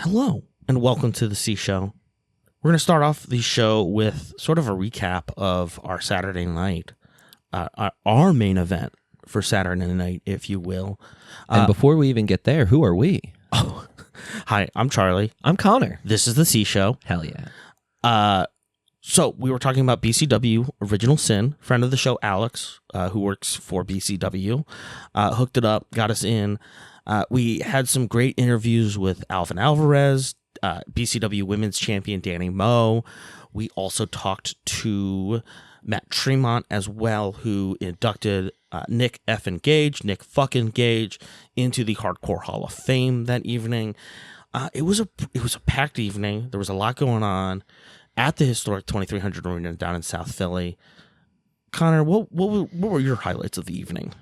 Hello, and welcome to the C Show. We're going to start off the show with sort of a recap of our Saturday night, our main event for Saturday night, if you will. And before we even get there, who are we? Oh, hi, I'm Charlie. I'm Connor. This is the C Show. Hell yeah. So we were talking about BCW, Original Sin, friend of the show, Alex, who works for BCW, hooked it up, got us in. We had some great interviews with Alvin Alvarez, BCW Women's Champion Danny Moe. We also talked to Matt Tremont as well, who inducted Nick fucking Gage into the Hardcore Hall of Fame that evening. It was a packed evening. There was a lot going on at the historic 2300 Arena down in South Philly. Connor, what were your highlights of the evening?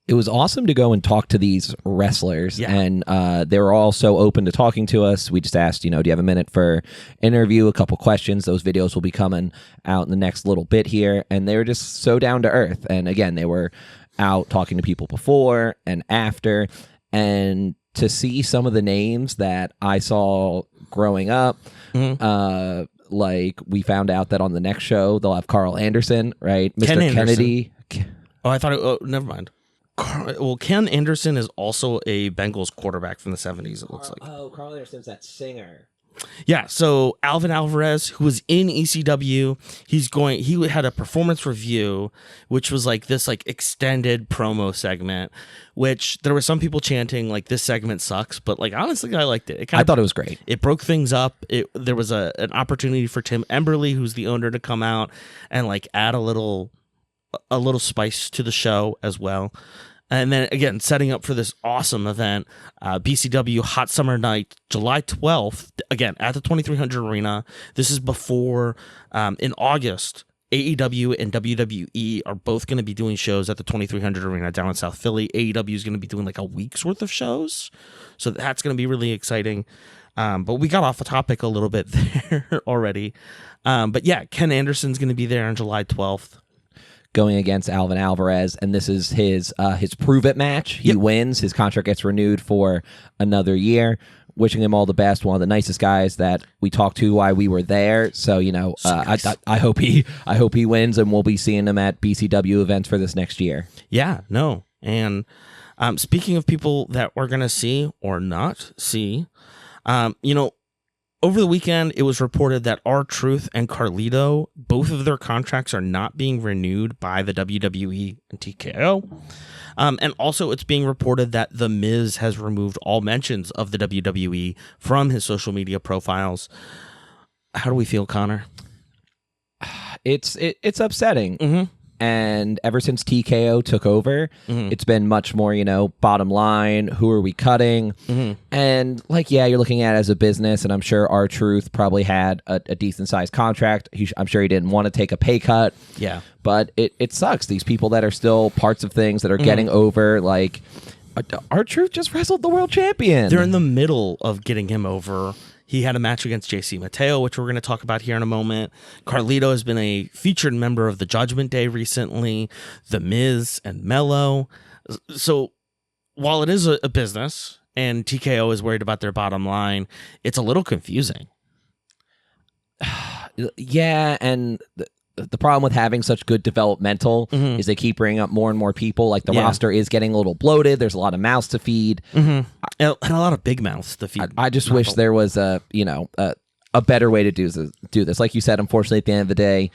It was awesome to go and talk to these wrestlers, Yeah. and they were all so open to talking to us. We just asked, do you have a minute for interview, a couple questions? Those videos will be coming out in the next little bit here, and they were just so down to earth. And again, they were out talking to people before and after, and to see some of the names that I saw growing up, like we found out that on the next show, they'll have Carl Anderson, right? Mr. Kennedy. Oh, I thought never mind. Ken Anderson is also a Bengals quarterback from the 70s, it looks like. Oh, Carl Anderson's that singer. Yeah, so Alvin Alvarez, who was in ECW, he had a performance review, which was like this extended promo segment, which there were some people chanting like this segment sucks, but like honestly I liked it. I thought it was great. It broke things up. There was an opportunity for Tim Emberley, who's the owner, to come out and like add a little spice to the show as well. And then again, setting up for this awesome event, BCW Hot Summer Night, July 12th, again, at the 2300 Arena. This is before, in August, AEW and WWE are both going to be doing shows at the 2300 Arena down in South Philly. AEW is going to be doing like a week's worth of shows. So that's going to be really exciting. But we got off the topic a little bit there already. But yeah, Ken Anderson's going to be there on July 12th. Going against Alvin Alvarez, and this is his prove it match. He wins. His contract gets renewed for another year. Wishing him all the best. One of the nicest guys that we talked to while we were there. So nice. I hope he wins, and we'll be seeing him at BCW events for this next year. Yeah, no. And speaking of people that we're gonna see or not see, over the weekend, it was reported that R-Truth and Carlito, both of their contracts are not being renewed by the WWE and TKO. And also, it's being reported that The Miz has removed all mentions of the WWE from his social media profiles. How do we feel, Connor? It's upsetting. Mm-hmm. And ever since TKO took over, it's been much more, bottom line, who are we cutting? And you're looking at it as a business, and I'm sure R-Truth probably had a decent sized contract. I'm sure he didn't want to take a pay cut. Yeah. But it sucks. These people that are still parts of things that are getting over, like R-Truth just wrestled the world champion. They're in the middle of getting him over. He had a match against JC Mateo, which we're going to talk about here in a moment. Carlito has been a featured member of the Judgment Day recently. The Miz and Mello. So while it is a business and TKO is worried about their bottom line, it's a little confusing. Yeah, and the problem with having such good developmental is they keep bringing up more and more people. Like the roster is getting a little bloated. There's a lot of mouths to feed. And a lot of big mouths to feed. I just wish there was a better way to do this. Like you said, unfortunately, at the end of the day,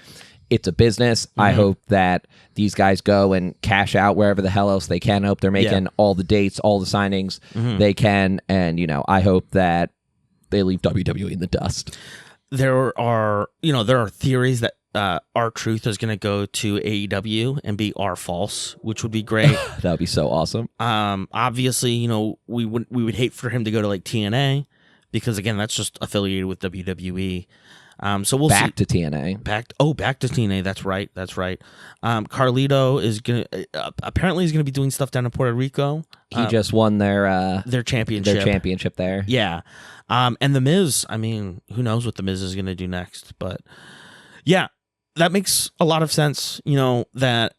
it's a business. I hope that these guys go and cash out wherever the hell else they can. I hope they're making all the dates, all the signings they can. And, I hope that they leave WWE in the dust. There are theories that R-Truth is going to go to AEW and be R-False, which would be great. That would be so awesome. Obviously, we would hate for him to go to like TNA because again, that's just affiliated with WWE. So we'll see. Back to TNA. Back to TNA. That's right. Carlito is apparently he's gonna be doing stuff down in Puerto Rico. He just won their championship. Their championship there. Yeah. And The Miz. I mean, who knows what The Miz is gonna do next? But yeah, that makes a lot of sense. That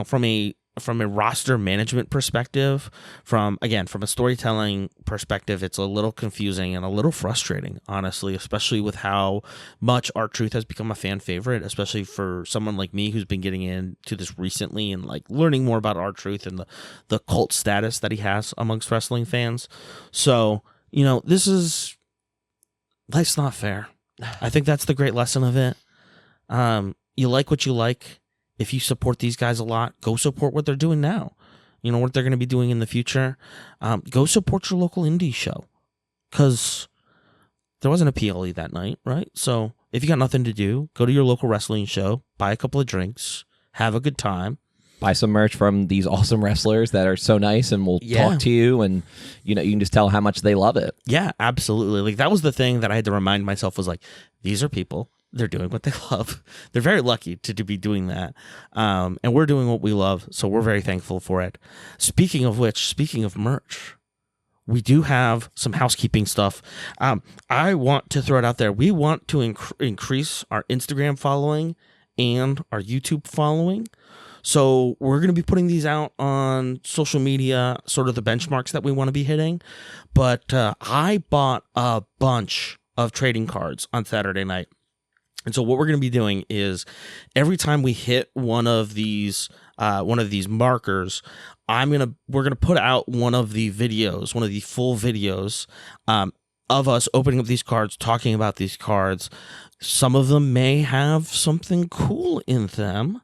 from a from a roster management perspective, from a storytelling perspective, it's a little confusing and a little frustrating, honestly, especially with how much R-Truth has become a fan favorite, especially for someone like me who's been getting into this recently and like learning more about R-Truth and the cult status that he has amongst wrestling fans. So, life's not fair. I think that's the great lesson of it. You like what you like. If you support these guys a lot, go support what they're doing now. You know what they're going to be doing in the future. Go support your local indie show, because there wasn't a PLE that night, right? So if you got nothing to do, go to your local wrestling show, buy a couple of drinks, have a good time. Buy some merch from these awesome wrestlers that are so nice and will talk to you, and you can just tell how much they love it. Yeah, absolutely. Like, that was the thing that I had to remind myself, was like, these are people. They're doing what they love. They're very lucky to be doing that. And we're doing what we love, so we're very thankful for it. Speaking of which, speaking of merch, we do have some housekeeping stuff. I want to throw it out there. We want to increase our Instagram following and our YouTube following. So we're going to be putting these out on social media, sort of the benchmarks that we want to be hitting. But I bought a bunch of trading cards on Saturday night. And so what we're going to be doing is, every time we hit one of these markers, we're going to put out one of the full videos of us opening up these cards, talking about these cards. Some of them may have something cool in them,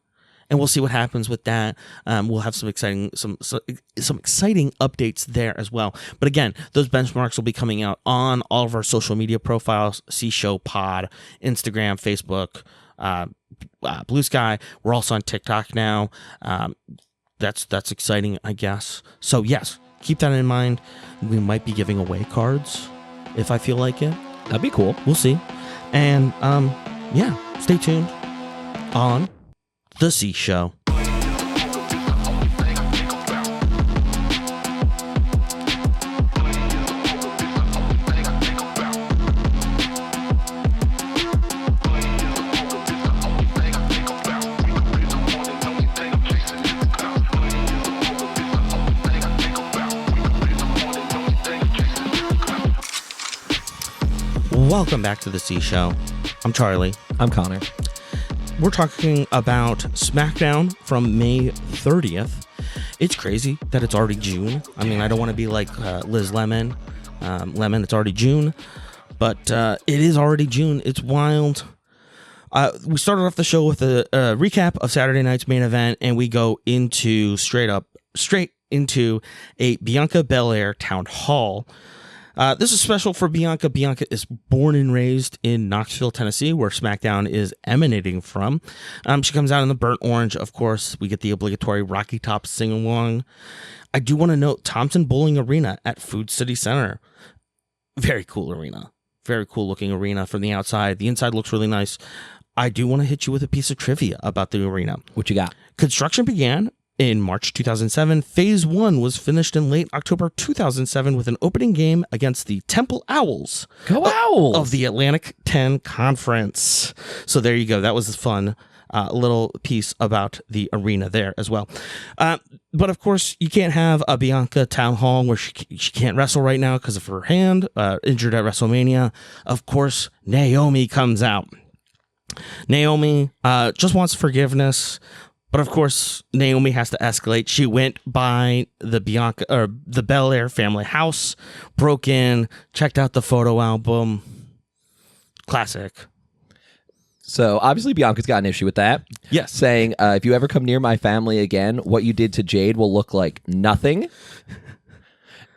and we'll see what happens with that. We'll have some exciting updates there as well. But again, those benchmarks will be coming out on all of our social media profiles: C Show Pod, Instagram, Facebook, Blue Sky. We're also on TikTok now. That's exciting, I guess. So yes, keep that in mind. We might be giving away cards if I feel like it. That'd be cool. We'll see. And stay tuned on The C Show. Welcome back to The C Show. I'm Charlie. I'm Connor. We're talking about Smackdown from May 30th. It's crazy that it's already June. I mean, I don't want to be like Liz Lemon. It's already June. But it is already June. It's wild. We started off the show with a recap of Saturday night's main event, and we go into straight into a Bianca Belair town hall. This is special for Bianca. Bianca is born and raised in Knoxville, Tennessee, where Smackdown is emanating from. She comes out in the burnt orange, of course. We get the obligatory Rocky Top sing-along. I do want to note Thompson Bowling Arena at Food City Center. Very cool arena. Very cool looking arena from the outside. The inside looks really nice. I do want to hit you with a piece of trivia about the arena. What you got? Construction began in March 2007. Phase 1 was finished in late October 2007 with an opening game against the Temple Owls. Go Owls! Of the Atlantic 10 Conference. So there you go. That was a fun little piece about the arena there as well. But of course, you can't have a Bianca town hall where she can't wrestle right now because of her hand, injured at WrestleMania. Of course, Naomi comes out. Naomi just wants forgiveness. But of course, Naomi has to escalate. She went by the Belair family house, broke in, checked out the photo album. Classic. So obviously Bianca's got an issue with that. Yes. Saying, if you ever come near my family again, what you did to Jade will look like nothing.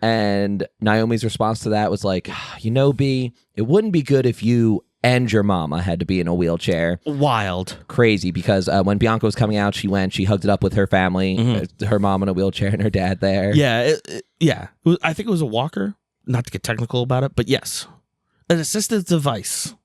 And Naomi's response to that was like, B, it wouldn't be good if you and your mama had to be in a wheelchair. Wild. Crazy, because when Bianca was coming out, she hugged it up with her family, her mom in a wheelchair and her dad there. Yeah, I think it was a walker, not to get technical about it, but yes. An assistive device.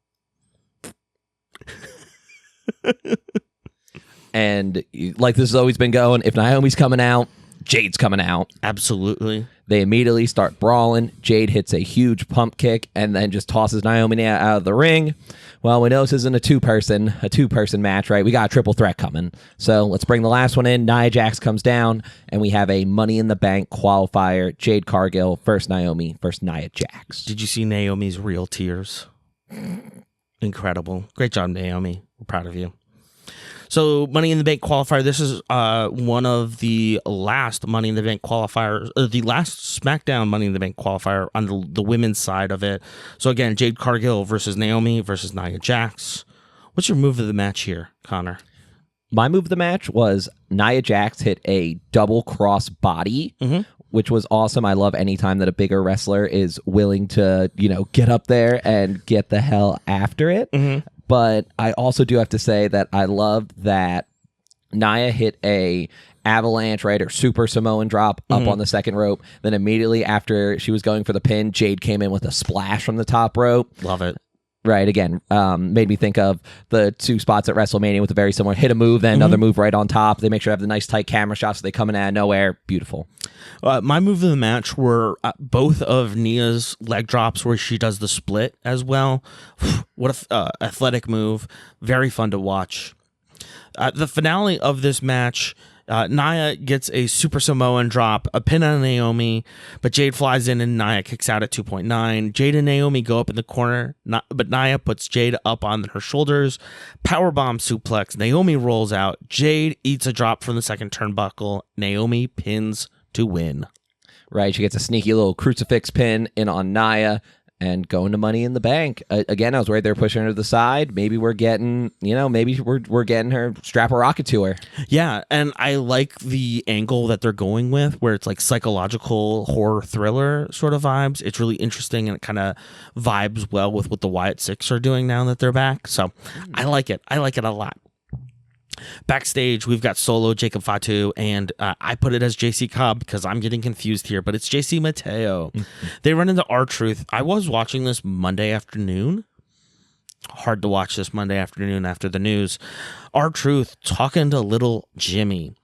And like this has always been going, if Naomi's coming out, Jade's coming out. Absolutely. They immediately start brawling. Jade hits a huge pump kick and then just tosses Naomi out of the ring. Well, we know this isn't a two-person match, right? We got a triple threat coming. So let's bring the last one in. Nia Jax comes down, and we have a Money in the Bank qualifier. Jade Cargill versus Naomi versus Nia Jax. Did you see Naomi's real tears? Incredible. Great job, Naomi. We're proud of you. So Money in the Bank qualifier, this is one of the last Money in the Bank qualifiers, the last SmackDown Money in the Bank qualifier on the women's side of it. So again, Jade Cargill versus Naomi versus Nia Jax. What's your move of the match here, Connor? My move of the match was Nia Jax hit a double cross body, which was awesome. I love any time that a bigger wrestler is willing to, get up there and get the hell after it. But I also do have to say that I loved that Nia hit a avalanche, right, or super Samoan drop up on the second rope. Then immediately after she was going for the pin, Jade came in with a splash from the top rope. Love it. Right, again, made me think of the two spots at WrestleMania with a very similar hit a move, then another move right on top. They make sure to have the nice tight camera shots so they come in out of nowhere. Beautiful. My move of the match were both of Nia's leg drops where she does the split as well. What a athletic move. Very fun to watch. The finale of this match, Nia gets a Super Samoan drop, a pin on Naomi, but Jade flies in and Nia kicks out at 2.9. Jade and Naomi go up in the corner, but Nia puts Jade up on her shoulders. Powerbomb suplex. Naomi rolls out. Jade eats a drop from the second turnbuckle. Naomi pins to win. Right, she gets a sneaky little crucifix pin in on Nia. And going to Money in the Bank. Again, I was worried they were pushing her to the side. Maybe we're getting, maybe we're getting her, strap a rocket to her. Yeah, and I like the angle that they're going with, where it's like psychological horror thriller sort of vibes. It's really interesting, and it kind of vibes well with what the Wyatt Six are doing now that they're back. So I like it. I like it a lot. Backstage, we've got Solo, Jacob Fatu, and I put it as JC Cobb because I'm getting confused here, but it's JC Mateo. They run into R-Truth. I was watching this Monday afternoon. Hard to watch this Monday afternoon after the news. R-Truth talking to little Jimmy.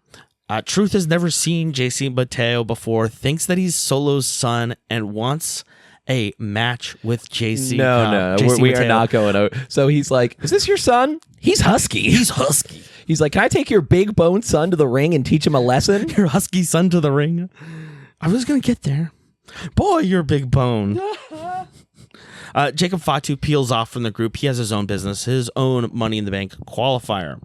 Truth has never seen JC Mateo before, thinks that he's Solo's son, and wants a match with JC. No, we are not going over. So he's like, is this your son? He's husky. He's husky. He's like, can I take your big bone son to the ring and teach him a lesson? Your husky son to the ring? I was going to get there. Boy, you're big bone. Jacob Fatu peels off from the group. He has his own business, his own Money in the Bank qualifier.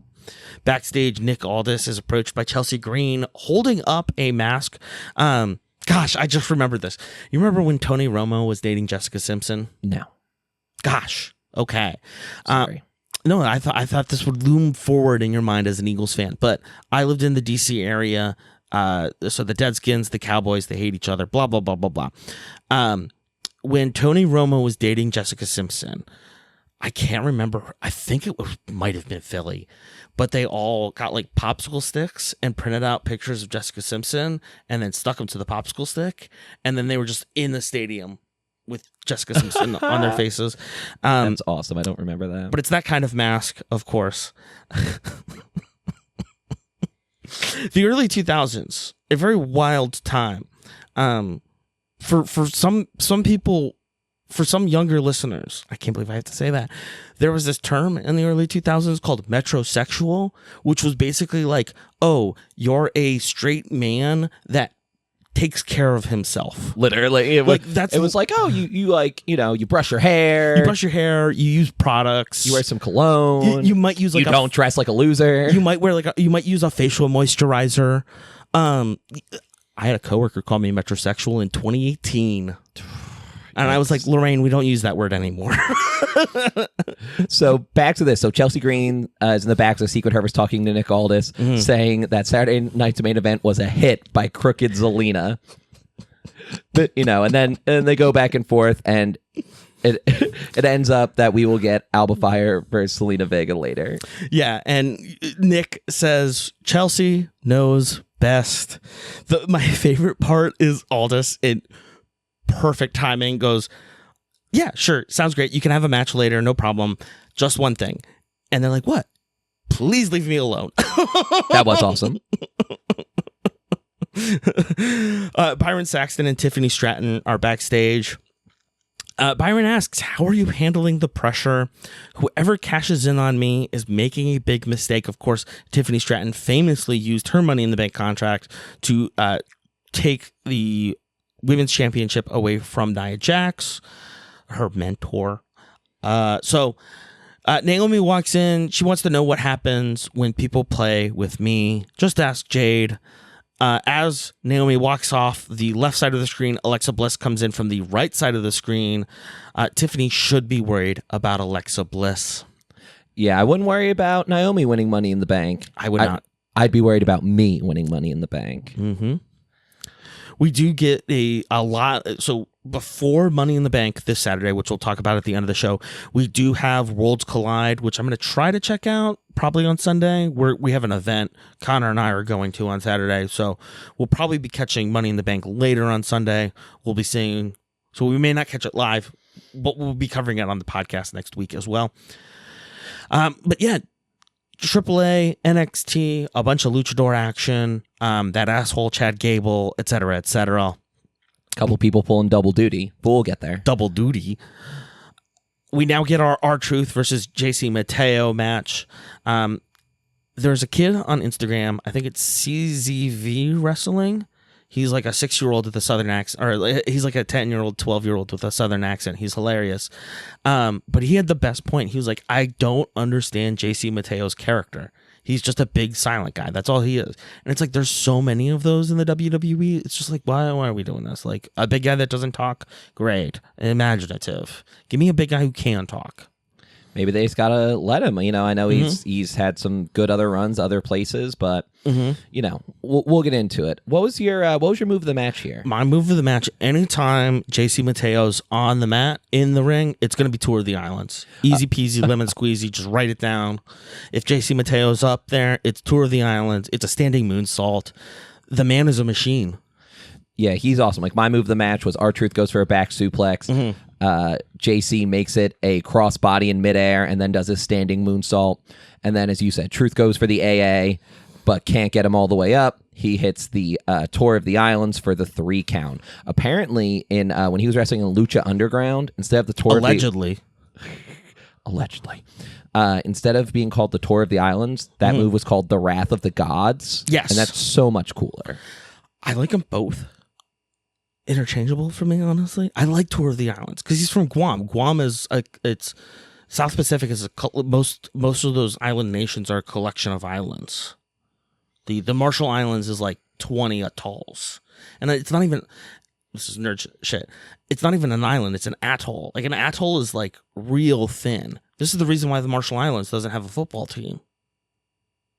Backstage, Nick Aldis is approached by Chelsea Green holding up a mask. Gosh, I just remembered this. You remember when Tony Romo was dating Jessica Simpson? No. Gosh. Okay. Sorry. No, I thought this would loom forward in your mind as an Eagles fan, but I lived in the DC area. So the Deadskins, the Cowboys, they hate each other. Blah blah blah blah blah. When Tony Romo was dating Jessica Simpson, I can't remember. I think it might have been Philly, but they all got like popsicle sticks and printed out pictures of Jessica Simpson and then stuck them to the popsicle stick, and then they were just in the stadium with Jessica Simpson on their faces. That's awesome. I don't remember that. But it's that kind of mask, of course. The early 2000s, a very wild time. For some people, for some younger listeners, I can't believe I have to say that, there was this term in the early 2000s called metrosexual, which was basically like, oh, you're a straight man that takes care of himself. Literally, it was like, oh, you like, you brush your hair, you use products, you wear some cologne, you might use like you don't dress like a loser, you might wear you might use a facial moisturizer. I had a coworker call me metrosexual in 2018. And I was like, Lorraine, we don't use that word anymore. So back to this. So Chelsea Green is in the back. So Secret Herbert's talking to Nick Aldis, saying that Saturday night's main event was a hit by Crooked Zelina. But, and then they go back and forth, and it ends up that we will get Alba Fire versus Selena Vega later. Yeah, and Nick says Chelsea knows best. My favorite part is Aldis in perfect timing goes, yeah, sure, sounds great. You can have a match later, no problem. Just one thing. And they're like, what? Please leave me alone. That was awesome. Byron Saxton and Tiffany Stratton are backstage. Byron asks, how are you handling the pressure? Whoever cashes in on me is making a big mistake. Of course, Tiffany Stratton famously used her Money in the Bank contract to take the women's championship away from Nia Jax, her mentor. So Naomi walks in. She wants to know what happens when people play with me. Just ask Jade. As Naomi walks off the left side of the screen, Alexa Bliss comes in from the right side of the screen. Tiffany should be worried about Alexa Bliss. Yeah, I wouldn't worry about Naomi winning Money in the Bank. I would not. I'd be worried about me winning Money in the Bank. Mm-hmm. We do get a lot. So before Money in the Bank this Saturday, which we'll talk about at the end of the show, we do have Worlds Collide, which I'm going to try to check out probably on Sunday. We have an event Connor and I are going to on Saturday. So we'll probably be catching Money in the Bank later on Sunday. We'll be seeing, so we may not catch it live, but we'll be covering it on the podcast next week as well. But yeah, AAA, NXT, a bunch of luchador action, that asshole Chad Gable, etc., etc. Couple people pulling double duty, but we'll get there. Double duty. We now get our R-Truth versus JC Mateo match. There's a kid on Instagram, I think it's CZV Wrestling. He's like a 6-year-old with a Southern accent, or he's like a 10-year-old, 12-year-old with a Southern accent. He's hilarious. But he had the best point. He was like, I don't understand JC Mateo's character. He's just a big silent guy. That's all he is. And it's like, there's so many of those in the WWE. It's just like, why are we doing this? Like, a big guy that doesn't talk? Great. Imaginative. Give me a big guy who can talk. Maybe they just gotta let him. You know, I know he's had some good other runs other places, but you know, we'll get into it. What was your move of the match here? My move of the match, anytime JC Mateo's on the mat in the ring, it's gonna be Tour of the Islands. Easy peasy, lemon squeezy, just write it down. If JC Mateo's up there, it's Tour of the Islands. It's a standing moonsault. The man is a machine. Yeah, he's awesome. Like, my move of the match was R-Truth goes for a back suplex. JC makes it a crossbody in midair and then does a standing moonsault. And then, as you said, Truth goes for the AA, but can't get him all the way up. He hits the Tour of the Islands for the 3 count. Apparently, in when he was wrestling in Lucha Underground, instead of the Tour allegedly, instead of being called the Tour of the Islands, that move was called the Wrath of the Gods. Yes, and that's so much cooler. I like them both. Interchangeable for me, honestly. I like Tour of the Islands because he's from Guam. Guam is it's South Pacific is most of those island nations are a collection of islands. The Marshall Islands is like 20 atolls, and it's not even, this is nerd shit. It's not even an island; it's an atoll. Like, an atoll is like real thin. This is the reason why the Marshall Islands doesn't have a football team,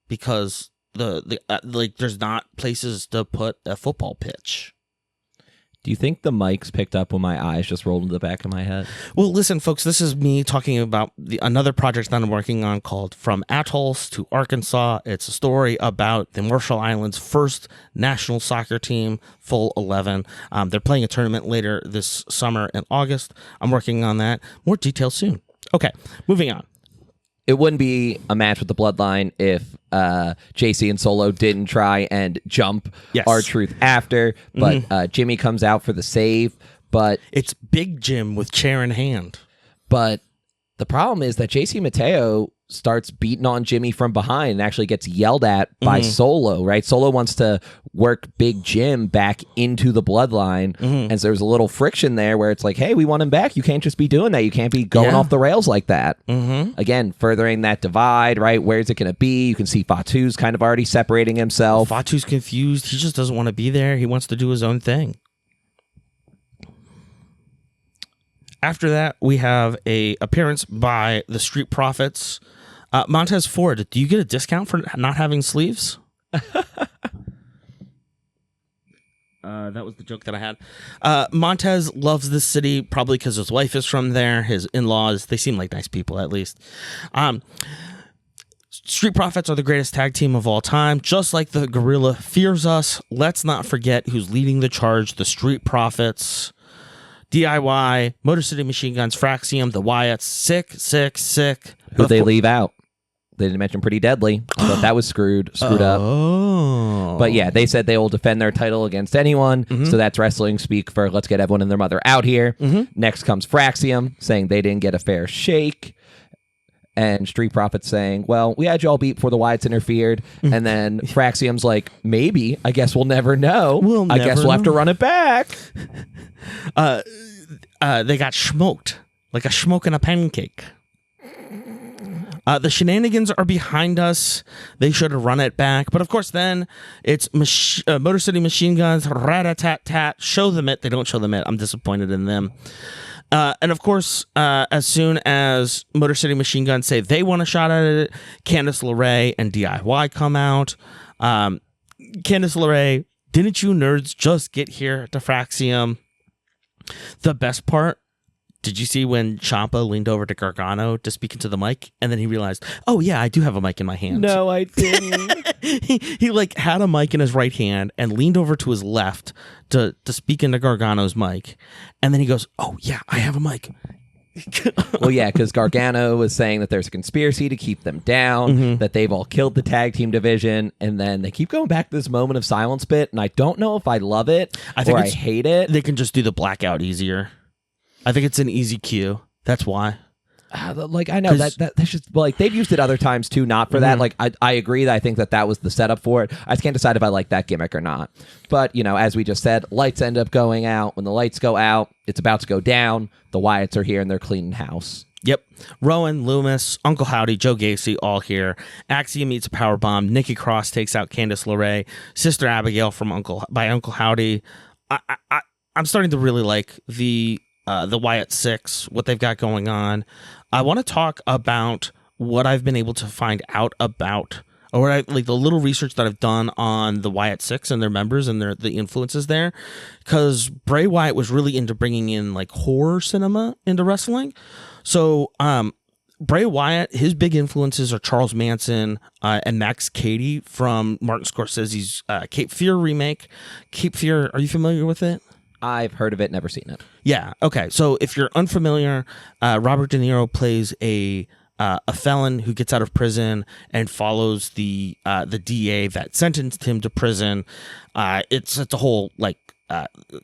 because like there's not places to put a football pitch. Do you think the mics picked up when my eyes just rolled into the back of my head? Well, listen, folks, this is me talking about another project that I'm working on called From Atolls to Arkansas. It's a story about the Marshall Islands' first national soccer team, full 11. They're playing a tournament later this summer in August. I'm working on that. More details soon. Okay, moving on. It wouldn't be a match with the Bloodline if JC and Solo didn't try and jump R-Truth after, but Jimmy comes out for the save. But it's Big Jim with chair in hand. But the problem is that JC Mateo starts beating on Jimmy from behind and actually gets yelled at by Solo, right? Solo wants to work Big Jim back into the Bloodline, and so there's a little friction there where it's like, hey, we want him back. You can't just be doing that. You can't be going off the rails like that. Again, furthering that divide, right? Where's it going to be? You can see Fatu's kind of already separating himself. Fatu's confused. He just doesn't want to be there. He wants to do his own thing. After that, we have a appearance by the Street Profits. Montez Ford, do you get a discount for not having sleeves? That was the joke that I had. Montez loves this city, probably because his wife is from there. His in-laws, they seem like nice people, at least. Street Profits are the greatest tag team of all time. Just like the Gorilla fears us, let's not forget who's leading the charge, the Street Profits. DIY, Motor City Machine Guns, Fraxium, the Wyatts, sick. Who they leave out? They didn't mention Pretty Deadly. I thought that was screwed up. Oh. But yeah, they said they will defend their title against anyone. So that's wrestling speak for let's get everyone and their mother out here. Next comes Fraxium saying they didn't get a fair shake. And Street Profits saying, well, we had you all beat before the Wyatts interfered. And then Fraxium's like, maybe. I guess we'll never know. I guess we'll have to run it back. They got smoked. Like a smoke in a pancake. The shenanigans are behind us. They should have run it back. But of course, then it's Motor City Machine Guns, rat-a-tat-tat, show them it. They don't show them it. I'm disappointed in them. And of course, as soon as Motor City Machine Guns say they want a shot at it, Candice LeRae and DIY come out. Candice LeRae, didn't you nerds just get here to Fraxium? The best part, did you see when Ciampa leaned over to Gargano to speak into the mic, and then he realized, oh yeah, I do have a mic in my hand. No, I didn't. he like had a mic in his right hand and leaned over to his left to speak into Gargano's mic, and then he goes, oh yeah, I have a mic. Well, yeah, because Gargano was saying that there's a conspiracy to keep them down, that they've all killed the tag team division, and then they keep going back to this moment of silence bit, and I don't know if I love it or I hate it. They can just do the blackout easier. I think it's an easy cue. That's why. Like, I know that's just like they've used it other times too, not for that. Like, I agree that I think that was the setup for it. I just can't decide if I like that gimmick or not. But, you know, as we just said, lights end up going out. When the lights go out, it's about to go down. The Wyatts are here and they're cleaning house. Yep. Rowan, Loomis, Uncle Howdy, Joe Gacy, all here. Axiom meets a powerbomb. Nikki Cross takes out Candice LeRae. Sister Abigail by Uncle Howdy. I'm starting to really like the Wyatt Six, what they've got going on. I want to talk about what I've been able to find out about, or like the little research that I've done on the Wyatt Six and their members and the influences there, because Bray Wyatt was really into bringing in like horror cinema into wrestling. So Bray Wyatt, his big influences are Charles Manson and Max Cady from Martin Scorsese's Cape Fear remake. Cape Fear, are you familiar with it? I've heard of it, never seen it. Yeah. Okay. So if you're unfamiliar, Robert De Niro plays a felon who gets out of prison and follows the DA that sentenced him to prison. It's a whole like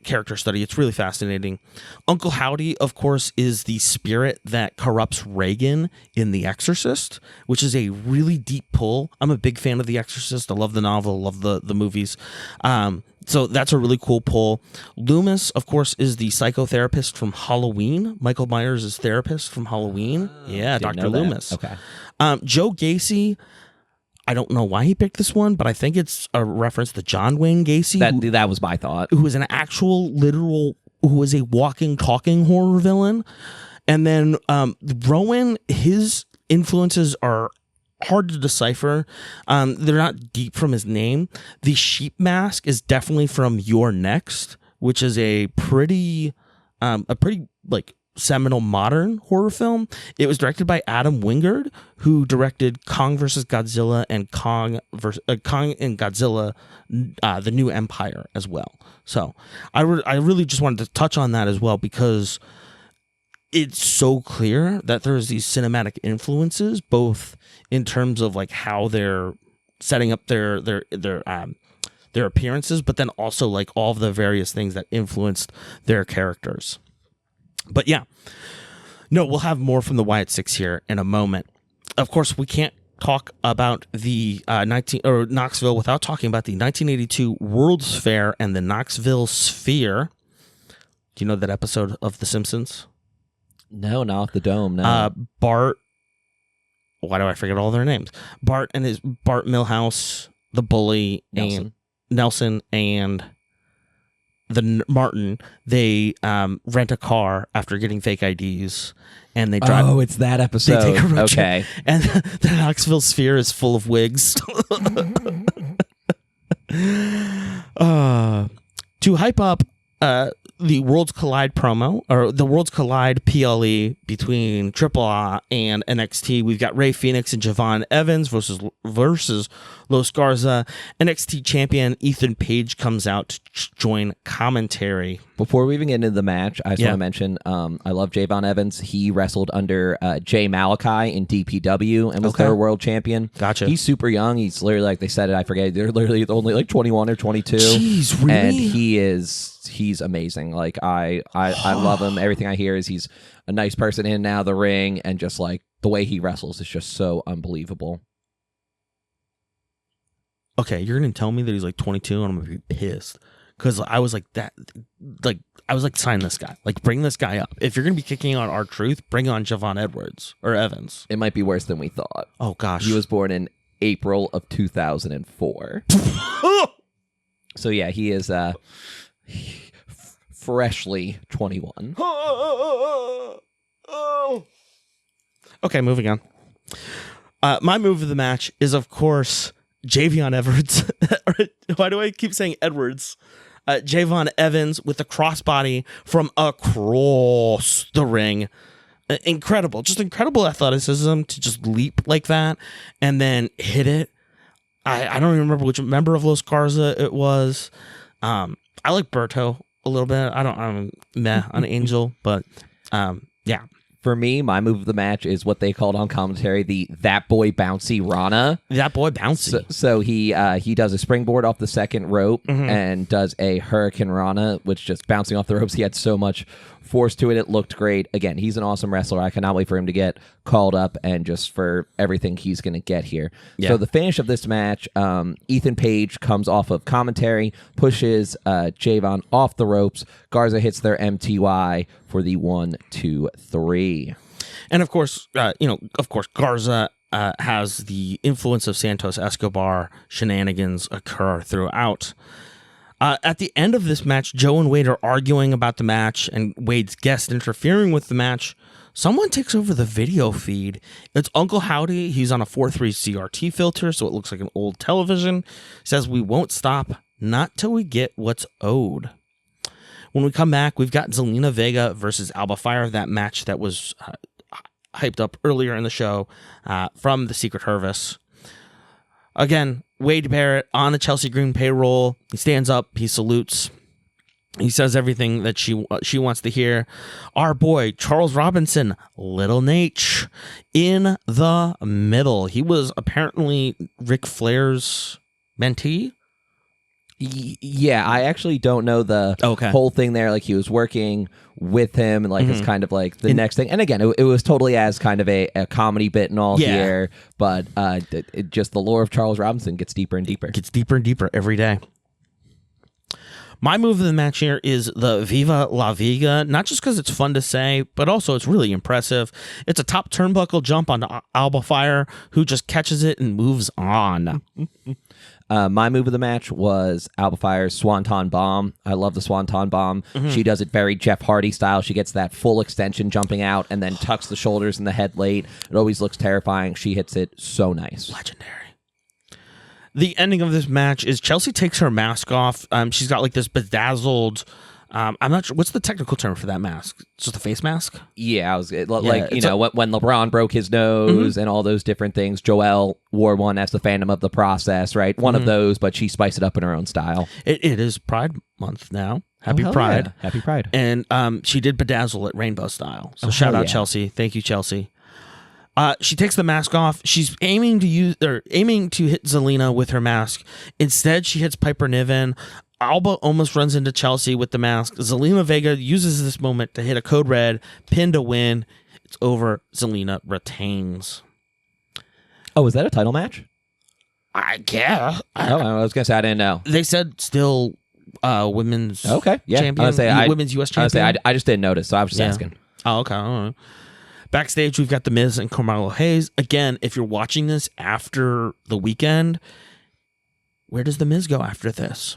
character study. It's really fascinating. Uncle Howdy, of course, is the spirit that corrupts Reagan in The Exorcist, which is a really deep pull. I'm a big fan of The Exorcist. I love the novel, love the movies. So that's a really cool pull. Loomis, of course, is the psychotherapist from Halloween. Michael Myers is therapist from Halloween. Yeah, Dr. Loomis. Okay. Joe Gacy, I don't know why he picked this one, but I think it's a reference to John Wayne Gacy. That was my thought. Who was an actual, literal, who was a walking, talking horror villain. And then Rowan, his influences are hard to decipher. They're not deep from his name. The sheep mask is definitely from You're Next, which is a pretty like seminal modern horror film. It was directed by Adam Wingard, who directed Kong vs. Godzilla and Kong and Godzilla, The New Empire as well. So I really just wanted to touch on that as well, because it's so clear that there's these cinematic influences, both in terms of like how they're setting up their appearances, but then also like all of the various things that influenced their characters. But yeah, no, we'll have more from the Wyatt Six here in a moment. Of course, we can't talk about the Knoxville without talking about the 1982 World's Fair and the Knoxville Sphere. Do you know that episode of The Simpsons? No, not off the dome. No. Bart. Why do I forget all their names? Bart Milhouse, the bully, and Nelson, and the Martin. They rent a car after getting fake IDs, and they drive. Oh, it's that episode. They take a road okay. trip, and the Knoxville Sphere is full of wigs. To hype up the Worlds Collide promo, or the Worlds Collide PLE between AAA and NXT. We've got Rey Fenix and Javon Evans versus Los Garza. NXT champion Ethan Page comes out to join commentary. Before we even get into the match, I just want to mention I love Javon Evans. He wrestled under Jay Malachi in DPW and was their world champion. Gotcha. He's super young. He's literally, like they said it, I forget, they're literally only like 21 or 22. Jeez, really? And he's amazing. Like I love him. Everything I hear is he's a nice person in and out of the ring, and just like the way he wrestles is just so unbelievable. Okay, you're gonna tell me that he's like 22 and I'm gonna be pissed. Because I was like that, like I was like, sign this guy, like bring this guy up. If you're gonna be kicking on R-Truth, bring on Javon Edwards or Evans. It might be worse than we thought. Oh gosh, he was born in April of 2004. So yeah, he is freshly 21. Okay, moving on. My move of the match is, of course, Javon Edwards. Why do I keep saying Edwards? Javon Evans with the crossbody from across the ring. Incredible. Just incredible athleticism to just leap like that and then hit it. I don't even remember which member of Los Garza it was. I like Berto a little bit. I'm meh on Angel, but yeah. For me, my move of the match is what they called on commentary the That Boy Bouncy Rana. That Boy Bouncy. So he does a springboard off the second rope and does a Hurricane Rana, which just bouncing off the ropes. He had so much force to it. It looked great. Again, he's an awesome wrestler. I cannot wait for him to get called up and just for everything he's going to get here. Yeah. So the finish of this match, Ethan Page comes off of commentary, pushes Javon off the ropes. Garza hits their MTY for the 1, 2, 3. And of course, Garza has the influence of Santos Escobar. Shenanigans occur throughout. At the end of this match, Joe and Wade are arguing about the match and Wade's guest interfering with the match. Someone takes over the video feed. It's Uncle Howdy. He's on a 4.3 CRT filter, so it looks like an old television. Says we won't stop, not till we get what's owed. When we come back, we've got Zelina Vega versus Alba Fire, that match that was hyped up earlier in the show from the Secret Service. Again, Wade Barrett on the Chelsea Green payroll. He stands up. He salutes. He says everything that she wants to hear. Our boy, Charles Robinson, Little Nate, in the middle. He was apparently Ric Flair's mentee. Yeah, I actually don't know the whole thing there. Like, he was working with him, and like it's kind of like the next thing. And again, it was totally as kind of a comedy bit and all here, but it just the lore of Charles Robinson gets deeper and deeper. Gets deeper and deeper every day. My move of the match here is the Viva La Viga, not just because it's fun to say, but also it's really impressive. It's a top turnbuckle jump onto Alba Fire, who just catches it and moves on. My move of the match was Alba Fire's Swanton Bomb. I love the Swanton Bomb. She does it very Jeff Hardy style. She gets that full extension jumping out and then tucks the shoulders and the head late. It always looks terrifying. She hits it so nice. Legendary. The ending of this match is Chelsea takes her mask off. She's got like this bedazzled... I'm not sure. What's the technical term for that mask? It's just a face mask? Yeah, when LeBron broke his nose and all those different things, Joelle wore one as the Phantom of the Process, right? One of those, but she spiced it up in her own style. It is Pride Month now. Happy Pride. Yeah. Happy Pride. And she did bedazzle it rainbow style. So shout out Chelsea. Thank you, Chelsea. She takes the mask off. She's aiming to hit Zelina with her mask. Instead, she hits Piper Niven. Alba almost runs into Chelsea with the mask. Zelina Vega uses this moment to hit a code red, pin to win. It's over. Zelina retains. Oh, is that a title match? I guess. I was going to say, I didn't know. They said still women's champion. Women's U.S. champion. I just didn't notice, so I was just asking. Oh, okay. All right. Backstage, we've got The Miz and Carmelo Hayes. Again, if you're watching this after the weekend, where does The Miz go after this?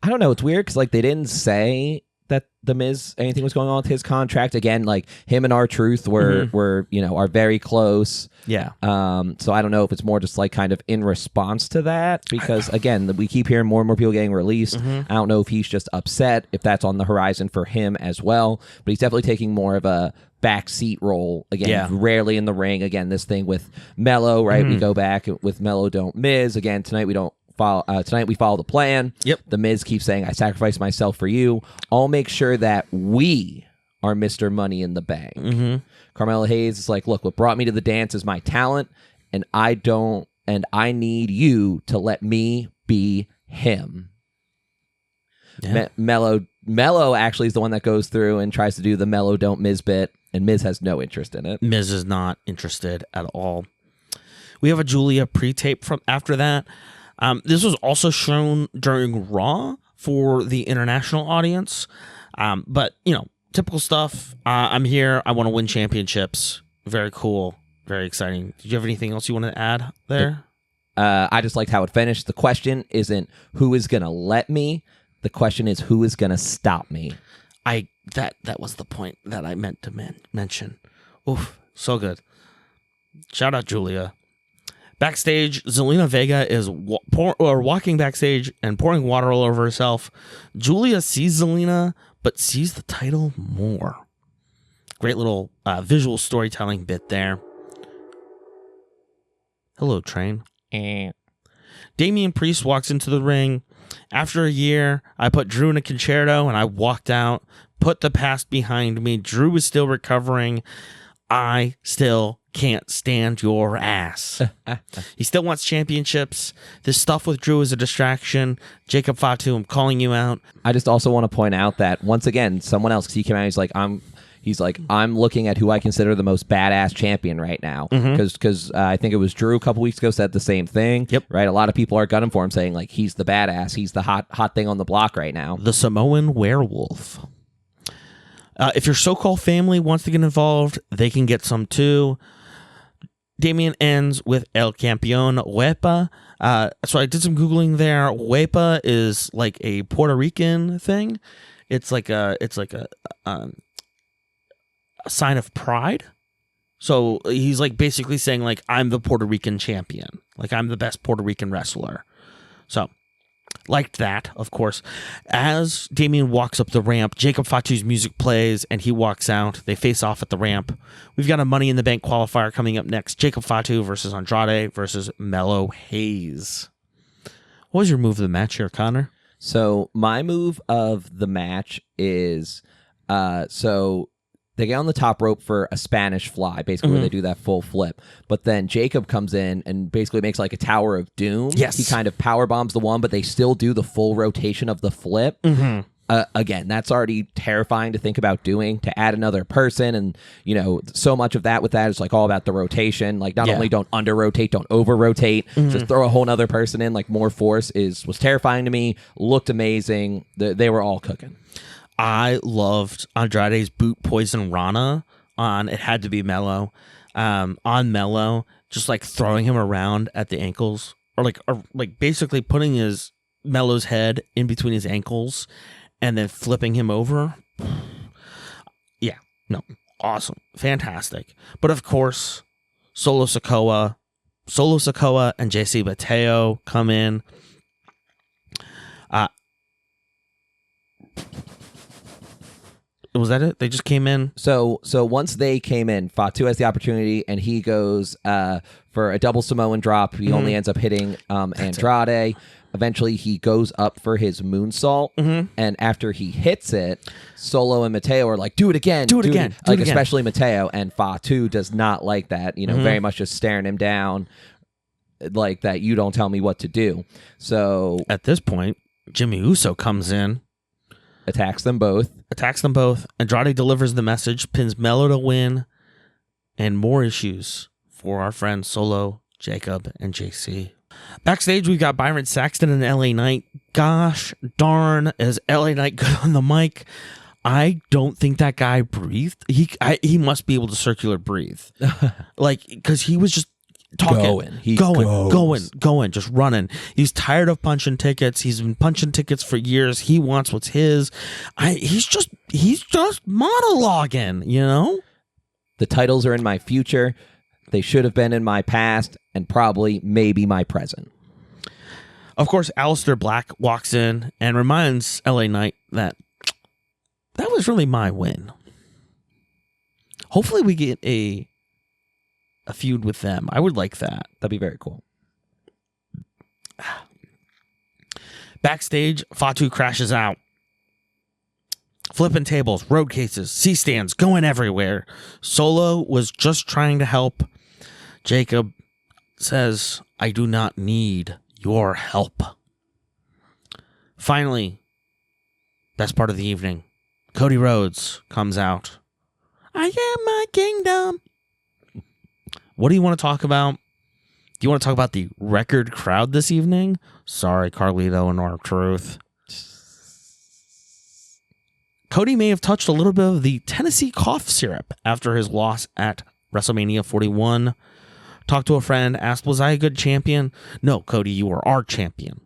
I don't know. It's weird because like they didn't say that the Miz anything was going on with his contract. Again, like him and R-Truth were are very close. Yeah. So I don't know if it's more just like kind of in response to that, because again, we keep hearing more and more people getting released. I don't know if he's just upset, if that's on the horizon for him as well, but he's definitely taking more of a backseat role. Again, rarely in the ring. Again, this thing with Mello, right? We go back with Mello don't Miz. Again, tonight we don't follow. Tonight we follow the plan. Yep. The Miz keeps saying, "I sacrificed myself for you. I'll make sure that we are Mr. Money in the Bank." Carmelo Hayes is like, "Look, what brought me to the dance is my talent, and I need you to let me be him." Yeah. Mello actually is the one that goes through and tries to do the Mello don't Miz bit, and Miz has no interest in it. Miz is not interested at all. We have a Julia pre-tape from after that. This was also shown during Raw for the international audience. But, typical stuff. I'm here. I want to win championships. Very cool. Very exciting. Did you have anything else you want to add there? I just liked how it finished. The question isn't who is going to let me. The question is who is going to stop me. That was the point that I meant to mention. Oof, so good. Shout out Julia. Backstage, Zelina Vega is walking backstage and pouring water all over herself. Julia sees Zelina, but sees the title more. Great little visual storytelling bit there. Hello, train. Damian Priest walks into the ring. After a year, I put Drew in a concerto and I walked out, put the past behind me. Drew is still recovering. I still can't stand your ass. He still wants championships. This stuff with Drew is a distraction. Jacob Fatu, I'm calling you out. I just also want to point out that once again, someone else, because he came out, he's like, I'm looking at who I consider the most badass champion right now. Because I think it was Drew a couple weeks ago said the same thing. Yep. Right. A lot of people are gunning for him, saying like he's the badass. He's the hot thing on the block right now. The Samoan werewolf. If your so-called family wants to get involved, they can get some too. Damian ends with El Campeón Huepa. So I did some Googling there. Huepa is like a Puerto Rican thing. It's like a sign of pride. So he's like basically saying like, I'm the Puerto Rican champion. Like I'm the best Puerto Rican wrestler. So liked that, of course. As Damian walks up the ramp, Jacob Fatu's music plays and he walks out. They face off at the ramp. We've got a Money in the Bank qualifier coming up next. Jacob Fatu versus Andrade versus Mello Hayes. What was your move of the match here, Connor? So my move of the match is so they get on the top rope for a Spanish fly, basically where they do that full flip. But then Jacob comes in and basically makes like a Tower of Doom. Yes. He kind of power bombs the one, but they still do the full rotation of the flip. Again, that's already terrifying to think about doing, to add another person. And, so much of that with that is like all about the rotation. Like not only don't under rotate, don't over rotate, just throw a whole nother person in, like more force was terrifying to me. Looked amazing. They were all cooking. I loved Andrade's boot poison Rana on It Had to Be Mello. On Mello, just like throwing him around at the ankles, or basically putting his Mello's head in between his ankles and then flipping him over. Yeah, no, awesome, fantastic. But of course, Solo Sikoa and JC Mateo come in. Was that it? They just came in? So once they came in, Fatu has the opportunity, and he goes for a double Samoan drop. He only ends up hitting Andrade. Eventually, he goes up for his moonsault, and after he hits it, Solo and Mateo are like, do it again. Do it again. Especially Mateo, and Fatu does not like that, very much just staring him down like that. You don't tell me what to do. So at this point, Jimmy Uso comes in. Attacks them both. Andrade delivers the message, pins Mello to win, and more issues for our friends Solo, Jacob, and JC. Backstage, we've got Byron Saxton and LA Knight. Gosh darn, is LA Knight good on the mic? I don't think that guy breathed. He must be able to circular breathe. Because he was just talking, He going, just running. He's tired of punching tickets. He's been punching tickets for years. He wants what's his. He's just monologuing, you know? The titles are in my future. They should have been in my past and probably maybe my present. Of course, Aleister Black walks in and reminds LA Knight that was really my win. Hopefully we get a feud with them. I would like that. That'd be very cool. Backstage, Fatu crashes out. Flipping tables, road cases, C-stands, going everywhere. Solo was just trying to help. Jacob says, I do not need your help. Finally, best part of the evening, Cody Rhodes comes out. I am my kingdom. What do you want to talk about? Do you want to talk about the record crowd this evening? Sorry, Carlito and R-Truth. Cody may have touched a little bit of the Tennessee cough syrup after his loss at WrestleMania 41. Talked to a friend, asked, was I a good champion? No, Cody, you were our champion.